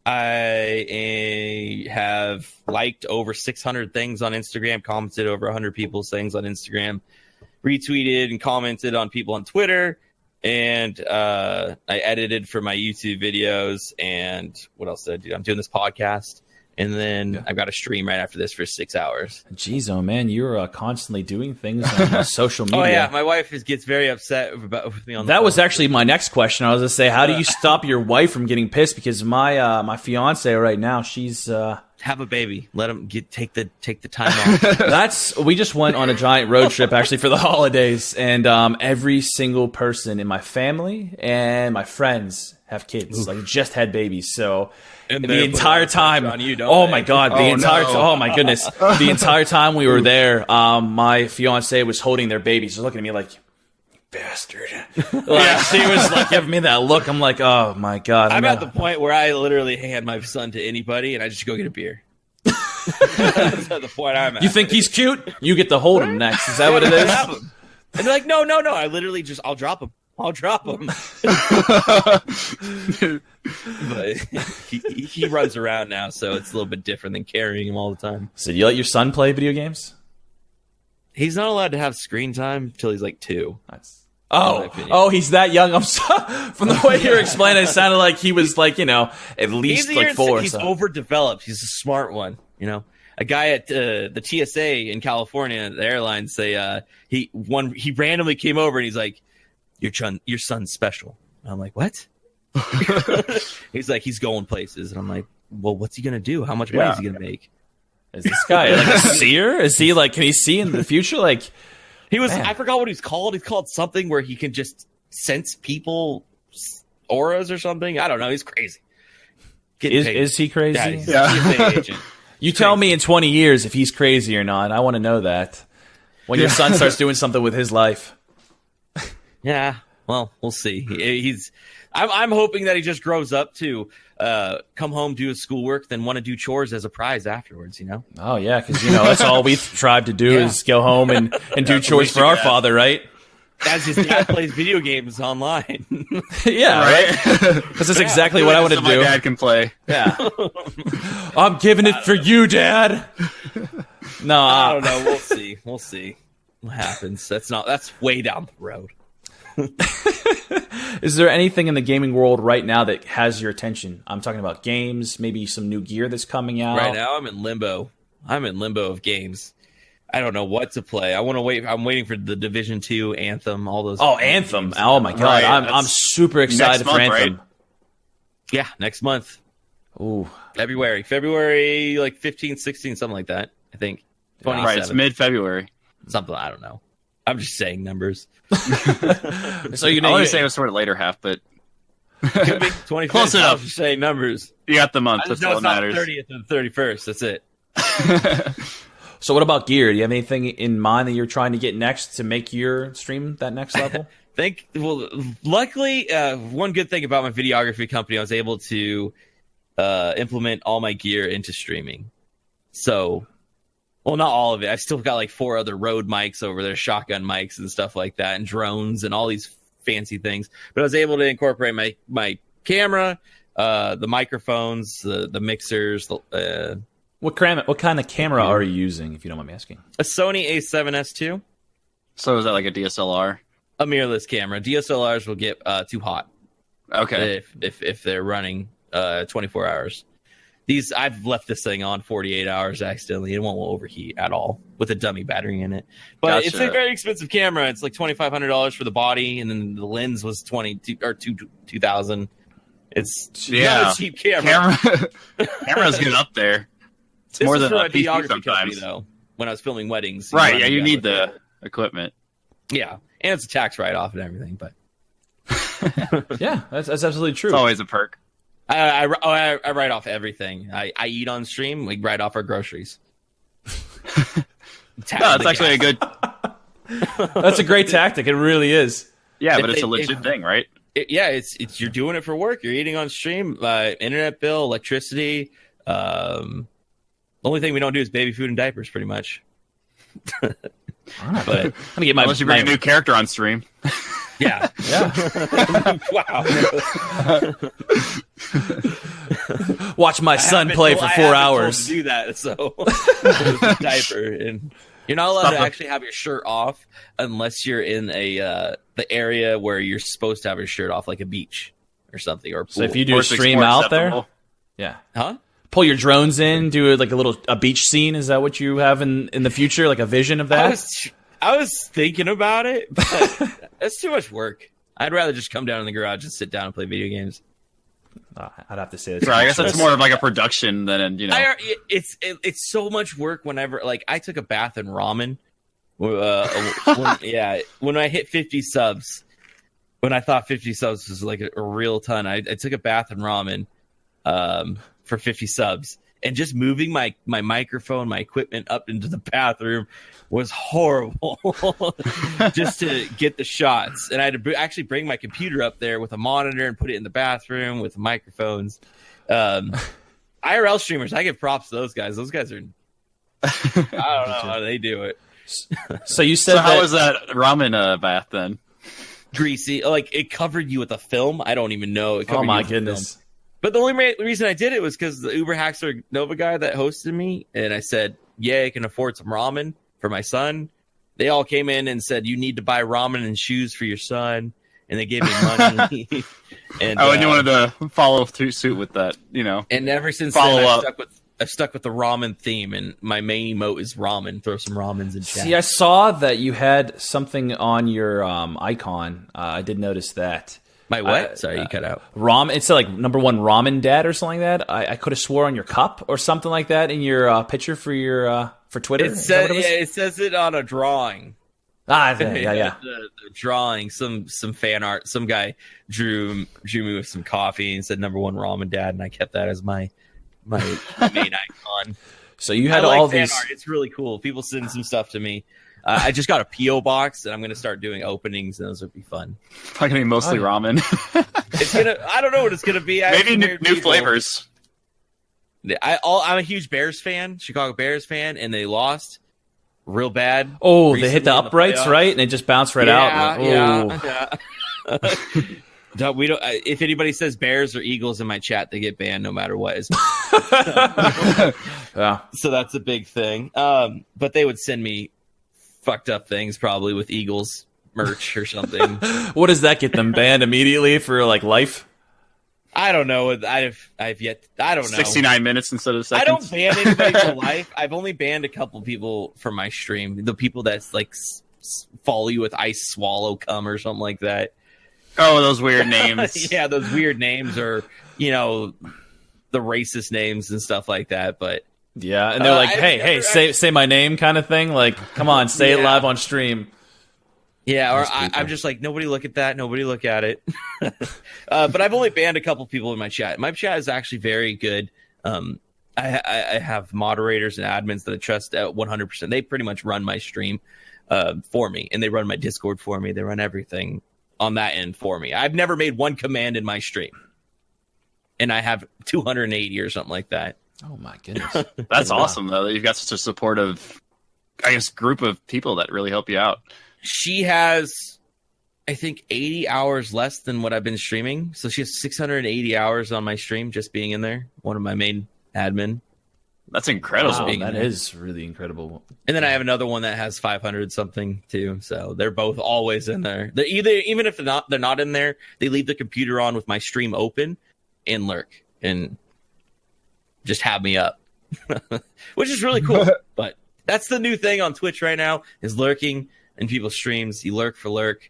Speaker 4: I have liked over 600 things on Instagram, commented over 100 people's things on Instagram, retweeted and commented on people on Twitter, and I edited for my YouTube videos. And what else did I do? I'm doing this podcast, and then I've got a stream right after this for 6 hours.
Speaker 1: Jeez, oh man, you're constantly doing things on social media.
Speaker 4: Oh yeah, my wife gets very upset with me on
Speaker 1: that.
Speaker 4: The
Speaker 1: was actually my next question. I was gonna say, how do you stop your wife from getting pissed? Because my fiance right now, she's
Speaker 4: have a baby. Let him take the time off.
Speaker 1: We just went on a giant road trip actually for the holidays, and every single person in my family and my friends have kids, just had babies. So
Speaker 4: and
Speaker 1: the entire time, my god, oh my goodness, the entire time we were there, my fiance was holding their babies, looking at me like, bastard. She was giving me that look. I'm like, oh my god.
Speaker 4: I'm at the point where I literally hand my son to anybody and I just go get a beer. That's at the point I'm at.
Speaker 1: You think he's cute? You get to hold him next. Is that what it is?
Speaker 4: And they're like, no. I literally I'll drop him. But he runs around now, so it's a little bit different than carrying him all the time.
Speaker 1: So you let your son play video games?
Speaker 4: He's not allowed to have screen time until he's like 2.
Speaker 1: He's that young. From the way you're explaining, it sounded like he was like, at least like 4.
Speaker 4: He's overdeveloped. He's a smart one, A guy at the TSA in California, the airlines, he randomly came over and he's like, your son's special. And I'm like, what? He's like, he's going places. And I'm like, well, what's he going to do? How much money is he going to make?
Speaker 1: Is this guy like a seer? Is he like, can he see in the future? Like,
Speaker 4: he was, I forgot what he's called. He's called something where he can just sense people auras or something. I don't know. He's crazy.
Speaker 1: Is he crazy?
Speaker 4: Yeah, he's a TSA agent.
Speaker 1: You tell me in 20 years if he's crazy or not. I want to know that. When your son starts doing something with his life.
Speaker 4: Yeah, well, we'll see. I'm hoping that he just grows up to come home, do his schoolwork, then want to do chores as a prize afterwards,
Speaker 1: Oh, yeah, because, that's all we tried to do is go home and do chores for our father, right?
Speaker 4: As his dad plays video games online.
Speaker 1: Yeah, right? Because that's exactly what I want to do.
Speaker 5: My dad can play.
Speaker 1: Yeah. I'm giving it for you, Dad. No,
Speaker 4: I don't know. We'll see what happens. That's way down the road.
Speaker 1: Is there anything in the gaming world right now that has your attention? I'm talking about games, maybe some new gear that's coming out.
Speaker 4: Right now, I'm in limbo. Of games. I don't know what to play. I want to wait. I'm waiting for the Division 2, Anthem, all those.
Speaker 1: Oh, Anthem!
Speaker 4: Games.
Speaker 1: Oh my god,
Speaker 5: Right,
Speaker 1: I'm super excited for Anthem.
Speaker 5: Right?
Speaker 4: Yeah, next month.
Speaker 1: Ooh,
Speaker 4: February like 15, 16, something like that. I think. 27.
Speaker 5: Right, it's mid-February.
Speaker 4: Something, I don't know. I'm just saying numbers.
Speaker 1: So
Speaker 5: I want to say it was sort of later half, but
Speaker 4: could be 25th.
Speaker 5: Close enough.
Speaker 4: Just saying numbers.
Speaker 5: You got the month.
Speaker 4: I just
Speaker 5: That's
Speaker 4: know
Speaker 5: all
Speaker 4: it's
Speaker 5: that
Speaker 4: not the
Speaker 5: matters.
Speaker 4: 30th and the 31st. That's it.
Speaker 1: So what about gear? Do you have anything in mind that you're trying to get next to make your stream that next level?
Speaker 4: Luckily, one good thing about my videography company, I was able to implement all my gear into streaming. So, well, not all of it. I've still got like 4 other Rode mics over there, shotgun mics and stuff like that, and drones and all these fancy things. But I was able to incorporate my camera, the microphones, the mixers.
Speaker 1: What kind of camera are you using, if you don't mind me asking?
Speaker 4: A Sony A7S II.
Speaker 5: So is that like a DSLR?
Speaker 4: A mirrorless camera. DSLRs will get too hot.
Speaker 5: Okay.
Speaker 4: If they're running 24 hours. I've left this thing on 48 hours accidentally. It won't overheat at all with a dummy battery in it. But
Speaker 5: Gotcha.
Speaker 4: It's a very expensive camera. It's like $2,500 for the body, and then the lens was $2,000. It's not a cheap camera.
Speaker 5: Camera's getting up there. It's
Speaker 4: This
Speaker 5: more
Speaker 4: is
Speaker 5: than
Speaker 4: for
Speaker 5: a
Speaker 4: a
Speaker 5: PC
Speaker 4: videography company,
Speaker 5: sometimes.
Speaker 4: though. When I was filming weddings,
Speaker 5: Right? Yeah, you
Speaker 4: run
Speaker 5: need
Speaker 4: together with
Speaker 5: the equipment.
Speaker 4: it. Yeah, and it's a tax write-off and everything. But
Speaker 1: Yeah, that's absolutely true.
Speaker 5: It's always a perk.
Speaker 4: I write off everything. I eat on stream. We write off our groceries.
Speaker 5: No, it's actually a good.
Speaker 1: That's a great tactic. It really is.
Speaker 5: Yeah,
Speaker 4: If
Speaker 5: but it's
Speaker 4: they-
Speaker 5: a legit thing, right?
Speaker 4: It's you're doing it for work. You're eating on stream. Internet bill, electricity. The only thing we don't do is baby food and diapers, pretty much.
Speaker 1: But I'm gonna get my
Speaker 5: Unless you bring a new character on stream.
Speaker 4: Yeah. Wow.
Speaker 1: watch my son play for 4 hours.
Speaker 4: To do that, so diaper, and you're not allowed to actually have your shirt off unless you're in the area where you're supposed to have your shirt off, like a beach or something, or a pool.
Speaker 1: So if you do a
Speaker 5: Or
Speaker 1: stream
Speaker 5: more
Speaker 1: out there,
Speaker 5: acceptable.
Speaker 1: yeah,
Speaker 4: huh?
Speaker 1: pull your drones in, do like a beach scene. Is that what you have in the future? Like a vision of that?
Speaker 4: I was thinking about it, but that's too much work. I'd rather just come down in the garage and sit down and play video games.
Speaker 1: I'd have to say that's
Speaker 5: Right, I guess that's more of like a production than
Speaker 4: It's so much work whenever, like, I took a bath in ramen. When I hit 50 subs, when I thought 50 subs was like a real ton, I took a bath in ramen for 50 subs. And just moving my microphone, my equipment up into the bathroom was horrible just to get the shots. And I had to actually bring my computer up there with a monitor and put it in the bathroom with the microphones. IRL streamers, I give props to those guys. Those guys are, I don't know how they do it.
Speaker 1: So you said
Speaker 5: how was that ramen bath then?
Speaker 4: Greasy. Like, it covered you with a film. I don't even know. It covered
Speaker 1: Oh my
Speaker 4: you with a film.
Speaker 1: goodness.
Speaker 4: But the only reason I did it was because the Uber Hackster Nova guy that hosted me, and I said, yeah, I can afford some ramen for my son. they all came in and said, you need to buy ramen and shoes for your son. And they gave me money.
Speaker 5: and you wanted to follow suit with that,
Speaker 4: And ever since then, I've stuck with the ramen theme, and my main emote is ramen. Throw some ramens in chat.
Speaker 1: See, I saw that you had something on your icon. I did notice that.
Speaker 4: My what? Sorry, you cut out.
Speaker 1: Ramen. It's like #1 ramen dad or something like that. I could have swore on your cup or something like that in your picture for your for Twitter.
Speaker 4: It says it on a drawing.
Speaker 1: Yeah.
Speaker 4: The drawing, some fan art. Some guy drew me with some coffee and said #1 ramen dad, and I kept that as my main icon.
Speaker 1: So you had
Speaker 4: I like
Speaker 1: all
Speaker 4: fan
Speaker 1: these.
Speaker 4: art. It's really cool. People send some stuff to me. I just got a PO box, and I'm going to start doing openings, and those would be fun.
Speaker 5: Probably going to be mostly ramen.
Speaker 4: I don't know what it's going to be.
Speaker 5: Maybe new flavors.
Speaker 4: I'm a huge Bears fan, Chicago Bears fan, and they lost real bad.
Speaker 1: Oh, they hit the uprights, right? And it just bounced right out.
Speaker 4: Yeah. We don't. If anybody says Bears or Eagles in my chat, they get banned no matter what.
Speaker 1: Yeah.
Speaker 4: So that's a big thing. But they would send me fucked up things probably with Eagles merch or something.
Speaker 1: What does that get them banned immediately for like life?
Speaker 4: I don't know. I've yet. I don't know.
Speaker 5: 69 minutes instead of seconds.
Speaker 4: I don't ban anybody for life. I've only banned a couple people from my stream. The people that's like follow you with ice swallow cum or something like that.
Speaker 5: Oh, those weird names.
Speaker 4: Yeah, those weird names, or the racist names and stuff like that. But
Speaker 1: yeah, and they're like, "Hey, say my name," kind of thing. Like, come on, say it live on stream.
Speaker 4: Yeah, or I'm just like, nobody look at that. Nobody look at it. But I've only banned a couple people in my chat. My chat is actually very good. I have moderators and admins that I trust at 100%. They pretty much run my stream for me, and they run my Discord for me. They run everything on that end for me. I've never made one command in my stream, and I have 280 or something like that.
Speaker 1: Oh my goodness.
Speaker 5: That's awesome though, that you've got such a supportive, group of people that really help you out.
Speaker 4: She has, I think, 80 hours less than what I've been streaming. So she has 680 hours on my stream just being in there. One of my main admin.
Speaker 5: That's incredible.
Speaker 1: Wow, that is really incredible.
Speaker 4: And then I have another one that has 500 something too. So they're both always in there. They're even if they're not in there, they leave the computer on with my stream open and lurk and just have me up, which is really cool. But that's the new thing on Twitch right now is lurking in people's streams. You lurk for lurk.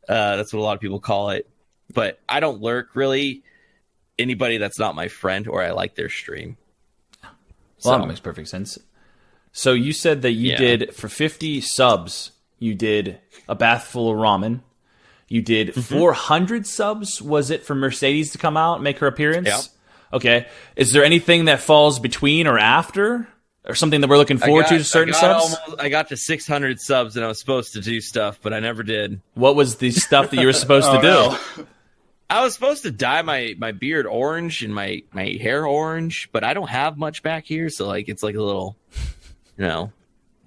Speaker 4: That's what a lot of people call it. But I don't lurk really anybody that's not my friend or I like their stream.
Speaker 1: Well, that makes perfect sense. So you said that you did, for 50 subs, you did a bath full of ramen. You did 400 subs, was it, for Mercedes to come out and make her appearance?
Speaker 4: Yeah.
Speaker 1: Okay. Is there anything that falls between or after? Or something that we're looking forward to certain subs?
Speaker 4: I got to 600 subs and I was supposed to do stuff, but I never did.
Speaker 1: What was the stuff that you were supposed to do?
Speaker 5: No.
Speaker 4: I was supposed to dye my beard orange and my hair orange, but I don't have much back here, so it's like a little, it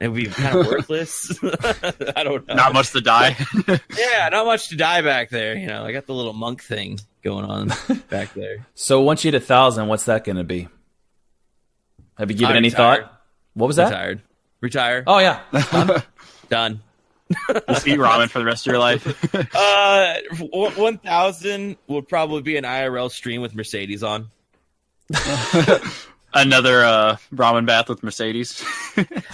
Speaker 4: would be kind of worthless. I don't know.
Speaker 5: Not much to dye.
Speaker 4: Yeah, not much to dye back there. I got the little monk thing going on back there.
Speaker 1: So once you hit 1,000, what's that going to be? Have you given any thought? What was that?
Speaker 4: Retire.
Speaker 1: Oh, yeah.
Speaker 4: Done.
Speaker 5: Just eat ramen for the rest of your life.
Speaker 4: 1,000 would probably be an IRL stream with Mercedes on.
Speaker 5: Another ramen bath with Mercedes.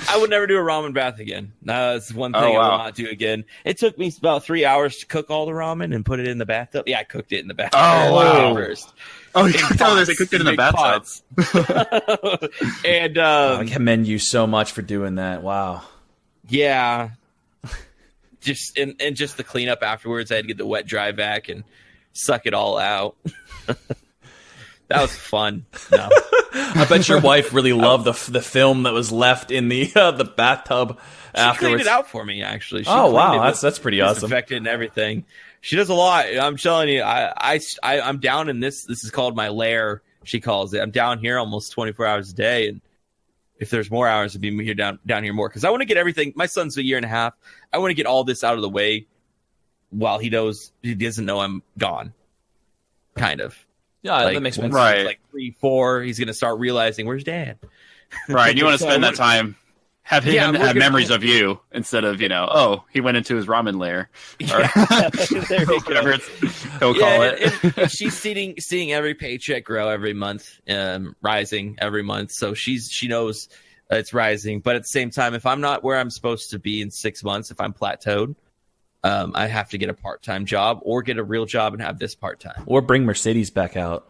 Speaker 4: I would never do a ramen bath again. That's one thing I will not do again. It took me about 3 hours to cook all the ramen and put it in the bathtub. Yeah, I cooked it in the bathtub first.
Speaker 5: Oh, they cooked it in the bathtub.
Speaker 4: And
Speaker 1: I commend you so much for doing that. Wow.
Speaker 4: Yeah. Just just the cleanup afterwards. I had to get the wet dry vac and suck it all out. That was fun. No.
Speaker 1: I bet your wife really loved the film that was left in the bathtub afterwards.
Speaker 4: She cleaned it out for me, actually.
Speaker 1: Oh wow, that's pretty awesome.
Speaker 4: Disinfected and everything. She does a lot. I'm telling you, I'm down in this. This is called my lair. She calls it. I'm down here almost 24 hours a day, and if there's more hours, I'd be here down here more because I want to get everything. My son's a year and a half. I want to get all this out of the way while he doesn't know I'm gone. Kind of.
Speaker 1: Yeah, that makes sense.
Speaker 5: Right.
Speaker 4: Like 3, 4, he's gonna start realizing where's Dad.
Speaker 5: Right. You want to spend that time Have him
Speaker 4: Yeah,
Speaker 5: have memories of you instead of, oh, he went into his ramen lair. Or
Speaker 4: There you
Speaker 5: whatever
Speaker 4: go.
Speaker 5: he'll call it.
Speaker 4: And she's seeing every paycheck grow every month, rising every month. So she knows it's rising. But at the same time, if I'm not where I'm supposed to be in 6 months, if I'm plateaued, I have to get a part-time job or get a real job and have this part-time.
Speaker 1: Or bring Mercedes back out.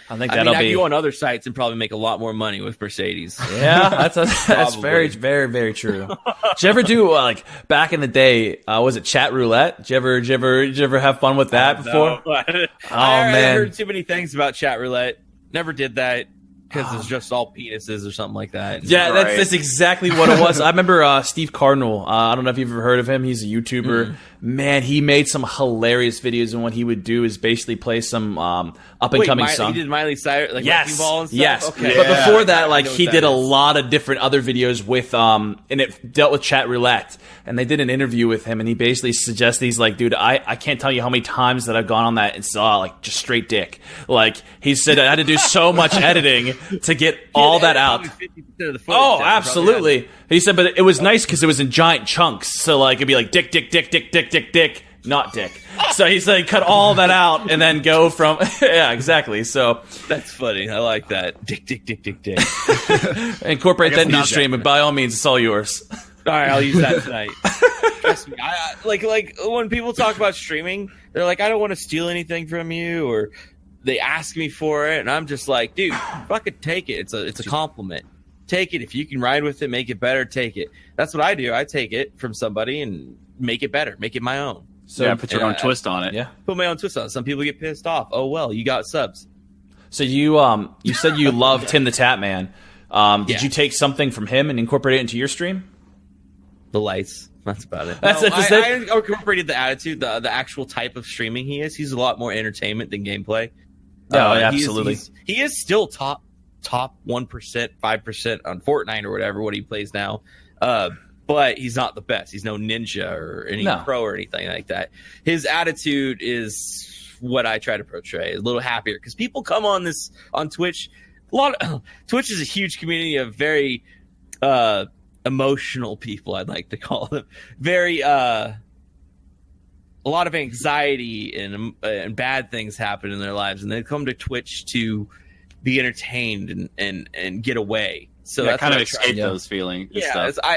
Speaker 1: I think
Speaker 4: I
Speaker 1: that'll
Speaker 4: mean,
Speaker 1: be.
Speaker 4: I'd go on other sites and probably make a lot more money with Mercedes.
Speaker 1: Yeah, that's
Speaker 4: Probably.
Speaker 1: very, very, very true. Did you ever do like back in the day? Was it chat roulette? Did you ever have fun with that before?
Speaker 4: No. I heard too many things about chat roulette. Never did that because it's just all penises or something like that.
Speaker 1: Yeah,
Speaker 5: Right.
Speaker 1: that's exactly what it was. I remember Steve Cardinal. I don't know if you've ever heard of him. He's a YouTuber. Man, he made some hilarious videos, and what he would do is basically play some up and coming song.
Speaker 4: He did Miley Cyrus, like
Speaker 1: Yes,
Speaker 4: Wrecking Ball and stuff?
Speaker 1: yes.
Speaker 4: Okay.
Speaker 1: But before that,
Speaker 4: I
Speaker 1: like
Speaker 4: know
Speaker 1: he
Speaker 4: what
Speaker 1: did
Speaker 4: that
Speaker 1: a
Speaker 4: is.
Speaker 1: lot of different other videos with and it dealt with chat roulette. And they did an interview with him, and he basically suggested, he's like, dude, I can't tell you how many times that I've gone on that and saw like just straight dick. Like he said, I had to do so much editing to get all that out.
Speaker 4: Probably 50% of the footage
Speaker 1: Oh,
Speaker 4: that
Speaker 1: absolutely. He said, but it was nice because it was in giant chunks. So like it'd be like dick, dick, dick, dick, dick, dick, dick, not dick. So he said, cut all that out and then go from yeah, exactly. So
Speaker 4: That's funny. I like that. Dick, dick, dick, dick, dick.
Speaker 1: incorporate that into your
Speaker 5: not
Speaker 1: stream, and by all means, it's all yours.
Speaker 4: All right, I'll use that tonight. Trust me. I like when people talk about streaming, they're like, I don't want to steal anything from you, or they ask me for it, and I'm just like, dude, fucking take it. It's a compliment. Take it. If you can ride with it, make it better, take it. That's what I do. I take it from somebody and make it better, make it my own.
Speaker 1: So
Speaker 5: put your own twist on it.
Speaker 1: yeah.
Speaker 4: Put my own twist on it. Some people get pissed off. Oh well, you got subs.
Speaker 1: So you said you loved Tim the Tap Man. Did
Speaker 4: Yeah.
Speaker 1: you take something from him and incorporate it into your stream?
Speaker 4: The lights. That's about it.
Speaker 1: That's
Speaker 4: No,
Speaker 1: it,
Speaker 4: I incorporated the attitude, the actual type of streaming he is. He's a lot more entertainment than gameplay.
Speaker 1: Oh,
Speaker 4: He is-
Speaker 1: absolutely.
Speaker 4: he is still top 1%, 5% on Fortnite or whatever what he plays now. But he's not the best. He's no ninja or any
Speaker 1: No.
Speaker 4: pro or anything like that. His attitude is what I try to portray. A little happier because people come on Twitch. Twitch is a huge community of very emotional people, I'd like to call them. Very a lot of anxiety and bad things happen in their lives, and they come to Twitch to be entertained and get away. So
Speaker 5: Yeah,
Speaker 4: that's
Speaker 5: kind of
Speaker 4: what I try.
Speaker 5: escape those feelings. and
Speaker 4: Yeah,
Speaker 5: stuff.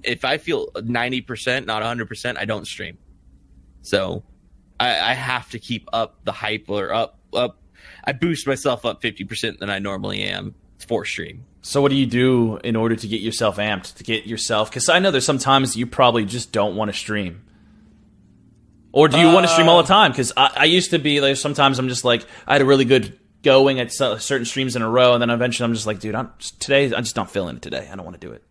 Speaker 4: if I feel 90%, not 100%, I don't stream. So I have to keep up the hype or up. I boost myself up 50% than I normally am for stream.
Speaker 1: So what do you do in order to get yourself amped, to get yourself? Because I know there's some times you probably just don't want to stream. Or do you want to stream all the time? Because I used to be like, sometimes I'm just like, I had a really good going at certain streams in a row, and then eventually I'm just like, dude, today I'm just not feeling it today. I don't want to do it.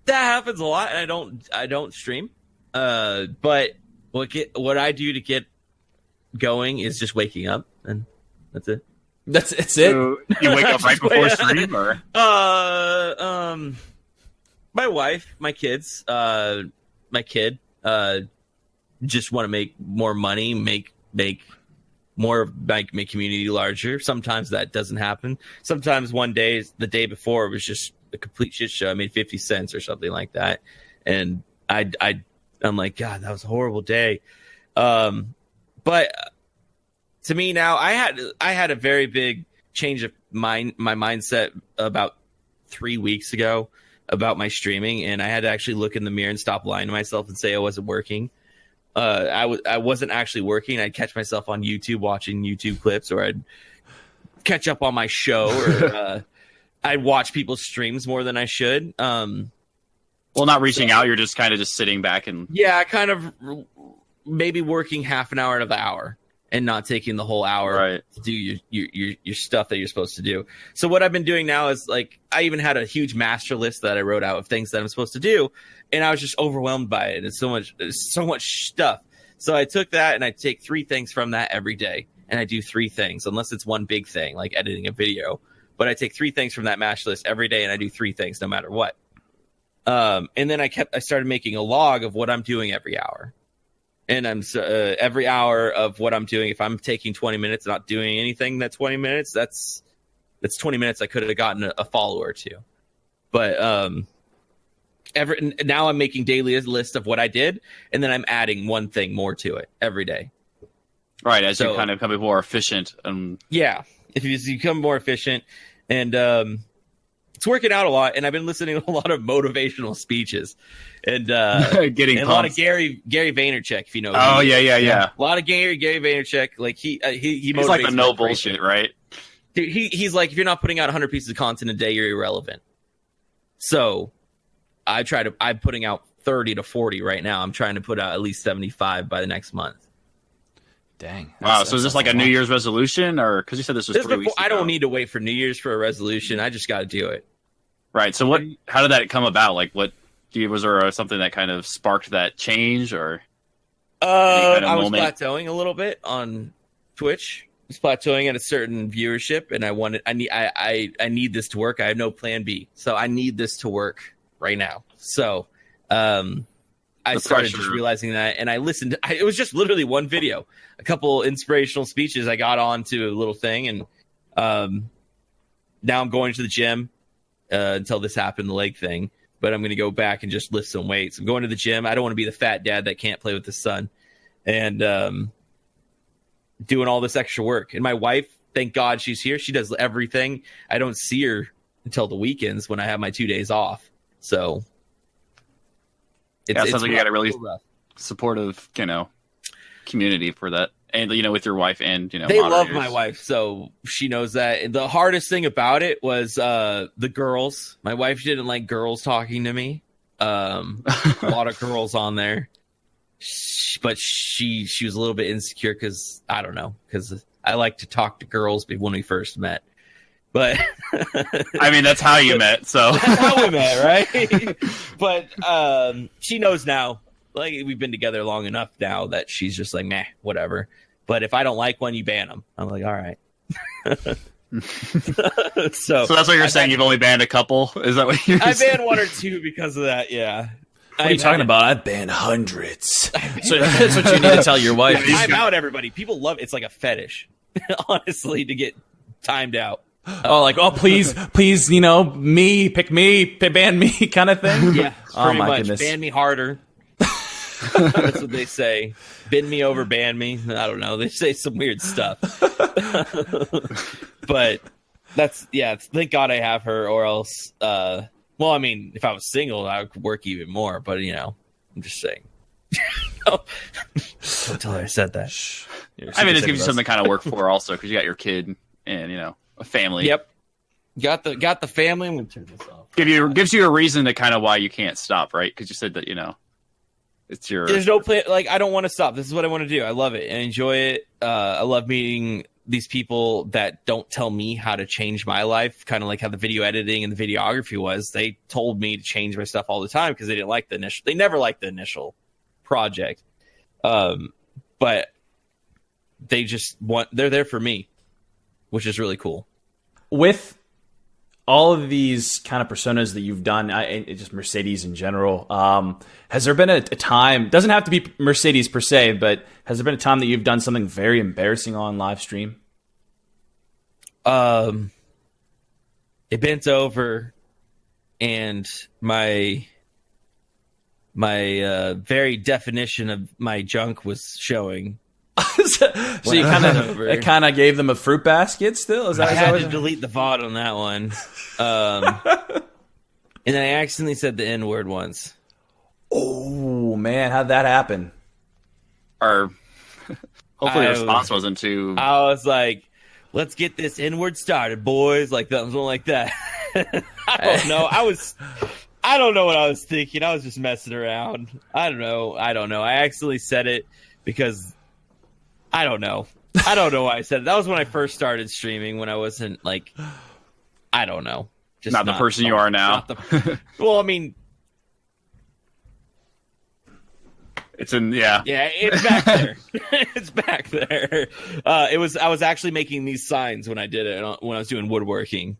Speaker 4: That happens a lot, and I don't stream. But what I do to get going is just waking up, and that's it.
Speaker 1: That's it.
Speaker 5: So you wake up right before stream, or
Speaker 4: My wife, my kids, my kid, just want to make more money, make more, make community larger. Sometimes that doesn't happen. Sometimes one day, the day before, it was just a complete shit show. I made 50 cents or something like that, and I'm like, God, that was a horrible day. But to me now, I had a very big change of my mindset about 3 weeks ago about my streaming, and I had to actually look in the mirror and stop lying to myself and say I wasn't working. I wasn't actually working. I'd catch myself on YouTube watching YouTube clips, or I'd catch up on my show, or I'd watch people's streams more than I should.
Speaker 5: well, not reaching out. You're just kind of just sitting back and
Speaker 4: Yeah, kind of maybe working half an hour out of the hour and not taking the whole hour
Speaker 5: Right.
Speaker 4: to do your stuff that you're supposed to do. So what I've been doing now is, like, I even had a huge master list that I wrote out of things that I'm supposed to do, and I was just overwhelmed by it. It's so much stuff. So I took that and I take 3 things from that every day, and I do 3 things, unless it's one big thing like editing a video. But I take 3 things from that master list every day, and I do 3 things no matter what. And then I started making a log of what I'm doing every hour. And I'm every hour of what I'm doing. If I'm taking 20 minutes, not doing anything, that 20 minutes, that's 20 minutes I could have gotten a follower to. But Now I'm making daily list of what I did, and then I'm adding one thing more to it every day.
Speaker 5: Right, as you kind of become more efficient.
Speaker 4: Yeah, if you become more efficient, and it's working out a lot. And I've been listening to a lot of motivational speeches, and
Speaker 5: getting
Speaker 4: and a lot of Gary Vaynerchuk, if you know.
Speaker 5: Oh yeah.
Speaker 4: A lot of Gary Vaynerchuk. Like he's
Speaker 5: like the no bullshit, right?
Speaker 4: Dude, he's like, if you're not putting out 100 pieces of content a day, you're irrelevant. So I'm putting out 30 to 40 right now. I'm trying to put out at least 75 by the next month.
Speaker 3: Dang.
Speaker 5: Wow. So is this like a New Year's resolution, or because you said this was 3 weeks ago?
Speaker 4: I don't need to wait for New Year's for a resolution. I just got to do it.
Speaker 5: Right. So how did that come about? Like, was there something that kind of sparked that change, or?
Speaker 4: I was plateauing a little bit on Twitch. I was plateauing at a certain viewership, and I need this to work. I have no plan B, so I need this to work right now. So, I started just realizing that, and I listened. It was just literally one video, a couple inspirational speeches. I got onto a little thing, and now I'm going to the gym until this happened, the leg thing. But I'm going to go back and just lift some weights. I'm going to the gym. I don't want to be the fat dad that can't play with his son, and doing all this extra work. And my wife, thank God she's here. She does everything. I don't see her until the weekends when I have my 2 days off. So
Speaker 5: it sounds like you got a really supportive, community for that. And, with your wife and,
Speaker 4: they love my wife. So she knows that. And the hardest thing about it was the girls. My wife didn't like girls talking to me. A lot of girls on there. But she was a little bit insecure because I like to talk to girls when we first met. But
Speaker 5: I mean, that's how you met. So
Speaker 4: that's how we met, right? But she knows now. Like, we've been together long enough now that she's just like, meh, whatever. But if I don't like one, you ban them. I'm like, all right. So
Speaker 5: that's what you're saying. You've only banned a couple. Is that what you're saying?
Speaker 4: I banned one or two because of that. Yeah.
Speaker 1: What are you talking about? I've banned hundreds. So that's what you need to tell your wife.
Speaker 4: I'm out, everybody. People love it. It's like a fetish, honestly, to get timed out.
Speaker 1: Please, ban me, kind of thing.
Speaker 4: Yeah, pretty much.
Speaker 1: Goodness.
Speaker 4: Ban me harder. That's what they say. Bend me over, ban me. I don't know. They say some weird stuff. But thank God I have her, or else. Well, I mean, if I was single, I would work even more. But I'm just saying. Don't tell her I said that.
Speaker 5: I mean, it gives you something to kind of work for, also, because you got your kid and a family.
Speaker 4: Yep. Got the family. I'm gonna turn this off.
Speaker 5: Gives you a reason to kind of why you can't stop, right? Because you said that it's your.
Speaker 4: There's no plan. Like, I don't want to stop. This is what I want to do. I love it and enjoy it. I love meeting these people that don't tell me how to change my life, kind of like how the video editing and the videography was. They told me to change my stuff all the time because they didn't like they never liked the initial project. But they're there for me, which is really cool.
Speaker 1: With all of these kind of personas that you've done, just Mercedes in general, has there been a time, doesn't have to be Mercedes per se, but has there been a time that you've done something very embarrassing on live stream?
Speaker 4: It bent over and my very definition of my junk was showing.
Speaker 1: So you kind of gave them a fruit basket still?
Speaker 4: I had to delete the VOD on that one. And I accidentally said the N-word once.
Speaker 1: Oh, man. How'd that happen?
Speaker 5: Hopefully the response wasn't too...
Speaker 4: I was like, let's get this N-word started, boys. Like, something like that. I don't know. I don't know what I was thinking. I was just messing around. I don't know. I accidentally said it because... I don't know why I said it. That was when I first started streaming, when I wasn't like, I don't know.
Speaker 5: Just not the person you are now.
Speaker 4: Well, I mean,
Speaker 5: it's in,
Speaker 4: yeah, it's back there. It's back there. I was actually making these signs when I did it, when I was doing woodworking.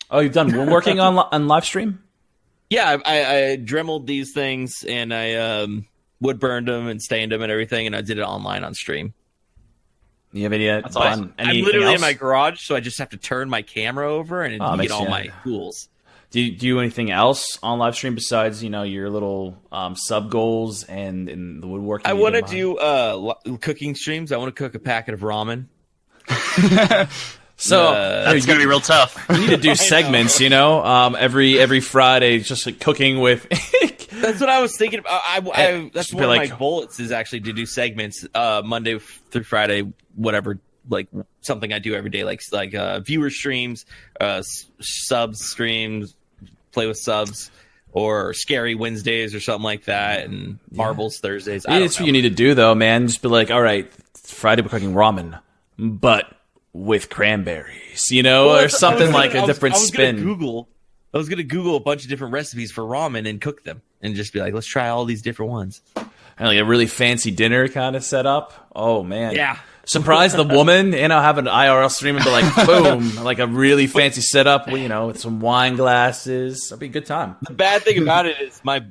Speaker 1: Oh, you've done woodworking on live stream?
Speaker 4: Yeah, I dremeled these things and I wood burned them and stained them and everything, and I did it online on stream.
Speaker 1: You have any
Speaker 4: awesome. I'm literally in my garage, so I just have to turn my camera over and get all my tools.
Speaker 1: Do you do anything else on live stream besides, your little sub goals and the woodworking?
Speaker 4: I want to do cooking streams. I want to cook a packet of ramen.
Speaker 1: So
Speaker 5: that's gonna be real tough.
Speaker 1: You need to do segments, every Friday, just like cooking with.
Speaker 4: That's what I was thinking about. That's one of my bullets is actually to do segments Monday through Friday, whatever, like something I do every day, like viewer streams, subs streams, play with subs, or scary Wednesdays or something like that, and marbles Thursdays.
Speaker 1: It's what you need to do though, man. Just be like, all right, Friday we're cooking ramen, but with cranberries, or something like a different spin.
Speaker 4: I was gonna Google a bunch of different recipes for ramen and cook them, and just be like, let's try all these different ones.
Speaker 1: And like a really fancy dinner kind of set up. Oh man,
Speaker 4: yeah.
Speaker 1: Surprise the woman, have an IRL stream and be like, boom, like a really fancy setup, with some wine glasses. That'd be a good time.
Speaker 4: The bad thing about it is my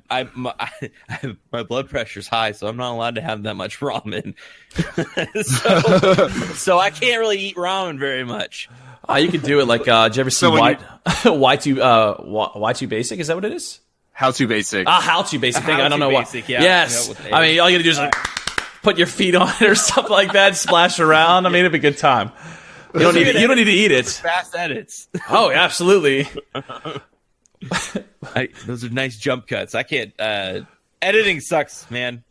Speaker 4: blood pressure's high, so I'm not allowed to have that much ramen. so I can't really eat ramen very much.
Speaker 1: You could do it like, did you ever see Y2 Basic? Is that what it is?
Speaker 5: How to Basic.
Speaker 1: How to Basic. I don't know what.
Speaker 4: Yeah.
Speaker 1: Yes. I mean, all you gotta do is like put your feet on it or something like that, splash around. I mean, it'd be a good time. You don't need to eat it.
Speaker 4: Fast edits.
Speaker 1: Oh, absolutely.
Speaker 4: Those are nice jump cuts. I can't. Editing sucks, man.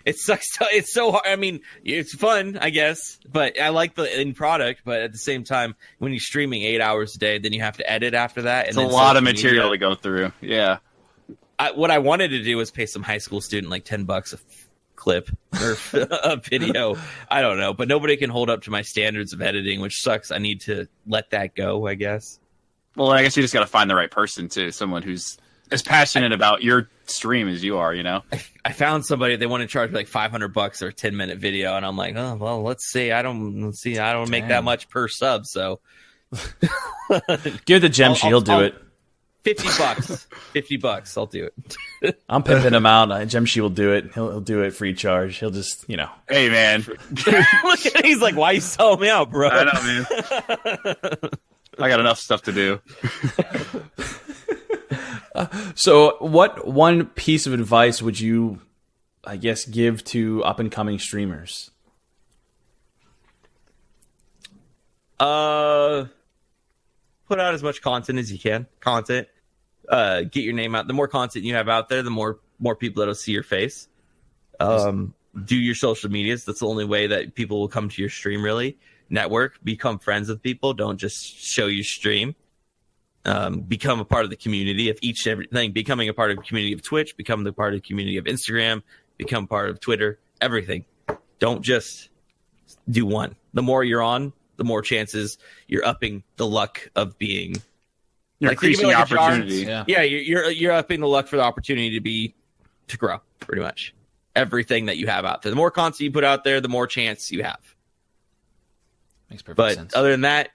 Speaker 4: It sucks. It's so hard. I mean, it's fun, I guess, but I like the end product. But at the same time, when you're streaming 8 hours a day, then you have to edit after that.
Speaker 5: It's a lot of material to go through. Yeah.
Speaker 4: What I wanted to do was pay some high school student like $10 a clip or a video. I don't know, but nobody can hold up to my standards of editing, which sucks. I need to let that go, I guess.
Speaker 5: Well, I guess you just got to find the right person too. Someone who's as passionate about your stream as you are,
Speaker 4: I found somebody, they want to charge me like $500 or a 10-minute video, and I'm like, oh well, let's see. I don't make that much per sub, so
Speaker 1: give the Jemshi, he'll do it.
Speaker 4: $50. $50, I'll do
Speaker 1: it. I'm pimping him out. Jemshi will do it. He'll do it free charge. He'll just,
Speaker 5: Hey man,
Speaker 4: look at him. He's like, why you selling me out, bro?
Speaker 5: I know, man. I got enough stuff to do.
Speaker 1: So what one piece of advice would you, I guess, give to up-and-coming streamers?
Speaker 4: Put out as much content as you can. Get your name out. The more content you have out there, the more people that'll see your face. Do your social medias. That's the only way that people will come to your stream, really. Network. Become friends with people. Don't just show your stream. Become a part of the community of everything. Becoming a part of the community of Twitch, become the part of the community of Instagram, become part of Twitter, everything. Don't just do one. The more you're on, the more chances you're upping the luck of being.
Speaker 5: You're increasing the opportunity.
Speaker 4: Yeah, you're upping the luck for the opportunity to grow, pretty much. Everything that you have out there. The more content you put out there, the more chance you have.
Speaker 1: Makes perfect sense.
Speaker 4: But other than that,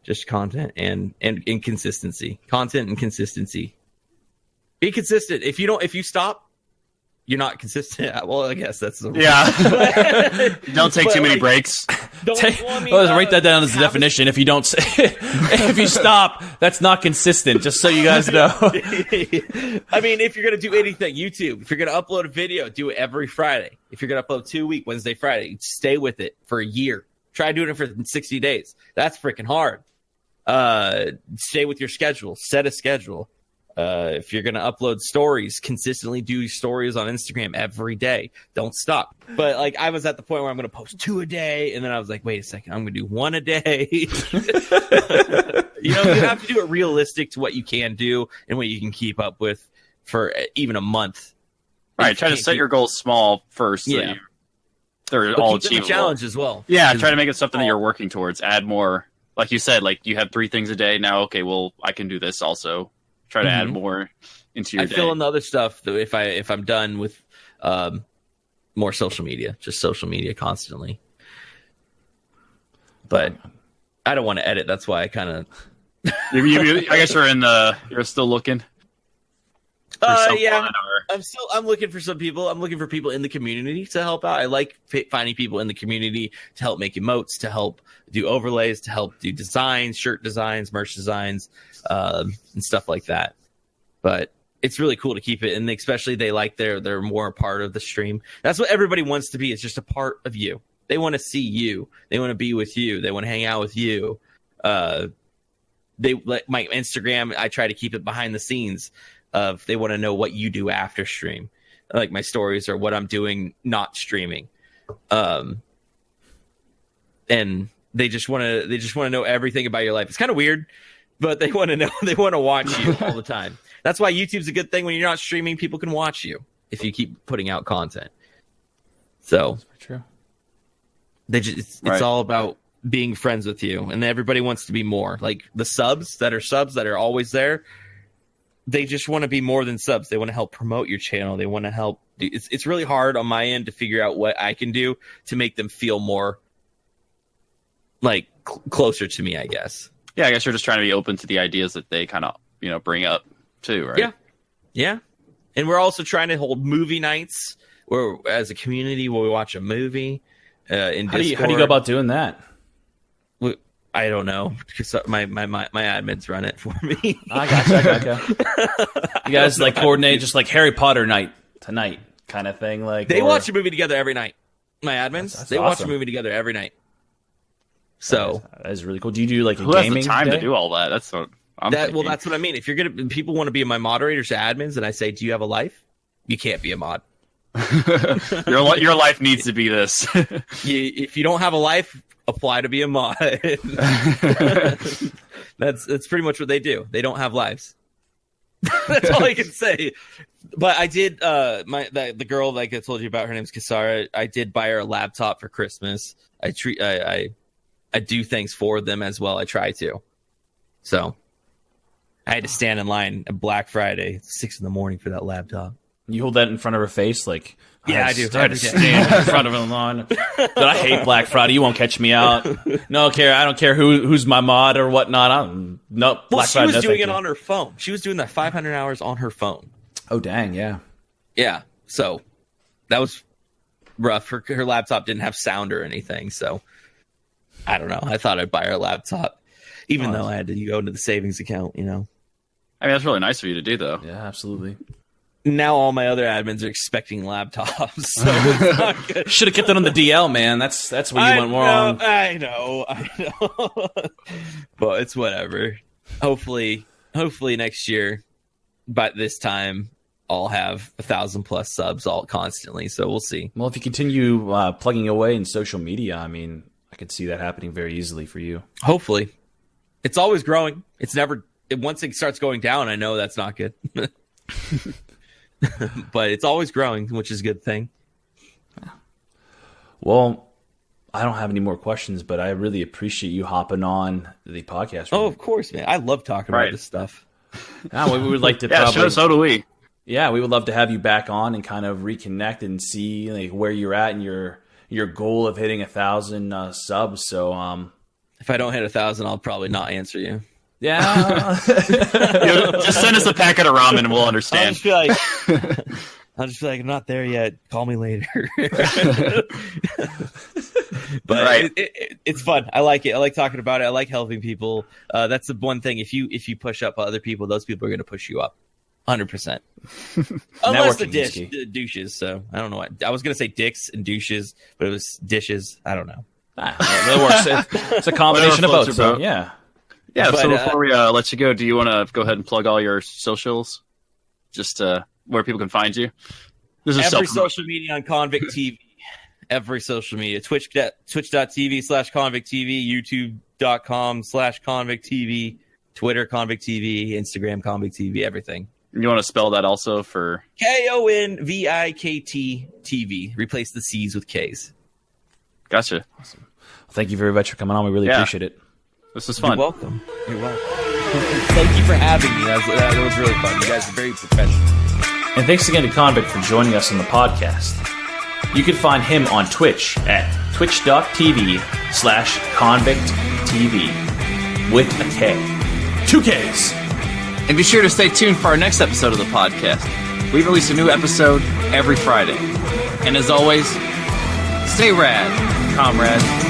Speaker 4: just content and consistency. Content and consistency. Be consistent. If you stop, you're not consistent. Well, I guess that's the
Speaker 5: Don't take too many breaks.
Speaker 1: Write that down as a definition. If you don't, if you stop, that's not consistent. Just so you guys know.
Speaker 4: I mean, if you're gonna do anything, YouTube. If you're gonna upload a video, do it every Friday. If you're gonna upload 2 a week, Wednesday, Friday, stay with it for a year. Try doing it for 60 days. That's freaking hard. Stay with your schedule. Set a schedule. If you're going to upload stories, consistently do stories on Instagram every day. Don't stop. But like I was at the point where I'm going to post 2 a day. And then I was like, wait a second, I'm going to do 1 a day. You have to do it realistic to what you can do and what you can keep up with for even a month.
Speaker 5: Right. Try to set your goals small first.
Speaker 4: Yeah.
Speaker 5: They're all achievable.
Speaker 4: A challenge as well.
Speaker 5: Yeah. Try to make it something that you're working towards. Add more. Like you said, like you had 3 things a day. Now, okay, well, I can do this also. Try to add more into your day.
Speaker 4: I fill in the other stuff though, if I'm done with more social media, just social media constantly. But I don't want to edit. That's why I kind of.
Speaker 5: I guess you're still looking.
Speaker 4: Yeah, I'm looking for some people. I'm looking for people in the community to help out. I like finding people in the community to help make emotes, to help do overlays, to help do designs, shirt designs, merch designs, and stuff like that. But it's really cool to keep it, and especially they like they're more a part of the stream. That's what everybody wants to be. It's just a part of you. They want to see you. They want to be with you. They want to hang out with you. They like my Instagram. I try to keep it behind the scenes. They want to know what you do after stream, like my stories or what I'm doing not streaming, and they just want to know everything about your life. It's kind of weird, but they want to know. They want to watch you all the time. That's why YouTube's a good thing. When you're not streaming, people can watch you if you keep putting out content. So
Speaker 1: true.
Speaker 4: It's all about being friends with you, and everybody wants to be more. Like the subs that are always there. They just want to be more than subs. They want to help promote your channel. They want to help. It's really hard on my end to figure out what I can do to make them feel more like closer to me, I guess.
Speaker 5: Yeah, I guess you're just trying to be open to the ideas that they kind of, bring up too, right?
Speaker 4: Yeah. And we're also trying to hold movie nights where, as a community, where we watch a movie. In
Speaker 1: how do you go about doing that?
Speaker 4: I don't know, because my admins run it for me.
Speaker 1: I gotcha. You guys like coordinate just like Harry Potter night tonight kind of thing. Like
Speaker 4: they watch a movie together every night. My admins,
Speaker 1: that's
Speaker 4: they
Speaker 1: awesome.
Speaker 4: watch a movie together every night. So
Speaker 1: that is really cool. Do you do like a
Speaker 5: Who
Speaker 1: gaming
Speaker 5: has the time
Speaker 1: day?
Speaker 5: to do all that? That's what I'm thinking.
Speaker 4: Well, that's what I mean. If people want to be my moderators, admins, and I say, "Do you have a life?" You can't be a mod.
Speaker 5: Your life needs to be this.
Speaker 4: If you don't have a life, apply to be a mod. That's pretty much what they do. They don't have lives. That's all I can say. But I did the girl, like I told you about, her name's Kasara. I did buy her a laptop for Christmas. I do things for them as well. I try to. So I had to stand in line at Black Friday, 6 a.m. for that laptop.
Speaker 1: You hold that in front of her face, like
Speaker 4: I do.
Speaker 1: I had to stand in front of her lawn. But I hate Black Friday. You won't catch me out. No care. I don't care who's my mod or whatnot. Nope.
Speaker 4: Well,
Speaker 1: Black
Speaker 4: she
Speaker 1: Friday,
Speaker 4: was
Speaker 1: no,
Speaker 4: doing
Speaker 1: thank
Speaker 4: it
Speaker 1: you.
Speaker 4: on her phone. She was doing that 500 hours on her phone.
Speaker 1: Oh dang, yeah.
Speaker 4: Yeah. So that was rough. Her laptop didn't have sound or anything. So I don't know. I thought I'd buy her a laptop, even though I had to go into the savings account.
Speaker 5: I mean, that's really nice of you to do, though.
Speaker 1: Yeah, absolutely.
Speaker 4: Now all my other admins are expecting laptops, so it's not good.
Speaker 1: Should have kept it on the DL, man. That's where you went wrong.
Speaker 4: I know. But it's whatever. Hopefully next year, by this time, I'll have 1,000+ subs all constantly. So we'll see.
Speaker 1: Well, if you continue plugging away in social media, I mean, I could see that happening very easily for you.
Speaker 4: Hopefully, it's always growing. Once it starts going down, I know that's not good. But it's always growing, which is a good thing.
Speaker 1: Well, I don't have any more questions, but I really appreciate you hopping on the podcast.
Speaker 4: Oh, of course, man. I love talking about this stuff.
Speaker 1: We would like to
Speaker 5: so do we.
Speaker 1: Yeah, we would love to have you back on and kind of reconnect and see like where you're at and your goal of hitting 1,000 subs. So,
Speaker 4: if I don't hit 1,000, I'll probably not answer you.
Speaker 1: Yeah,
Speaker 5: just send us a packet of ramen and we'll understand.
Speaker 4: I'll just be like, I'm not there yet. Call me later. But
Speaker 5: right.
Speaker 4: It's fun. I like it. I like talking about it. I like helping people. That's the one thing. If you push up other people, those people are going to push you up, 100%. Unless the douches. So I don't know what I was going to say. Dicks and douches, but it was dishes. I don't know.
Speaker 1: That works. It's a combination of both. So, yeah.
Speaker 5: Yeah, so before we let you go, do you want to go ahead and plug all your socials? Just where people can find you? This is
Speaker 4: every social media on Konvikt TV. Every social media. Twitch.tv/Konvikt TV, YouTube.com/Konvikt TV, Twitter Konvikt TV, Instagram Konvikt TV, everything.
Speaker 5: You want to spell that also for?
Speaker 4: KONVIKT TV. Replace the C's with K's.
Speaker 5: Gotcha.
Speaker 1: Awesome. Well, thank you very much for coming on. We really appreciate it.
Speaker 5: This was fun.
Speaker 4: You're welcome. Thank you for having me. That was really fun. You guys are very professional.
Speaker 1: And thanks again to Konvikt for joining us on the podcast. You can find him on Twitch at twitch.tv/KonviktTV with a K. 2 Ks.
Speaker 2: And be sure to stay tuned for our next episode of the podcast. We release a new episode every Friday. And as always, stay rad, comrades.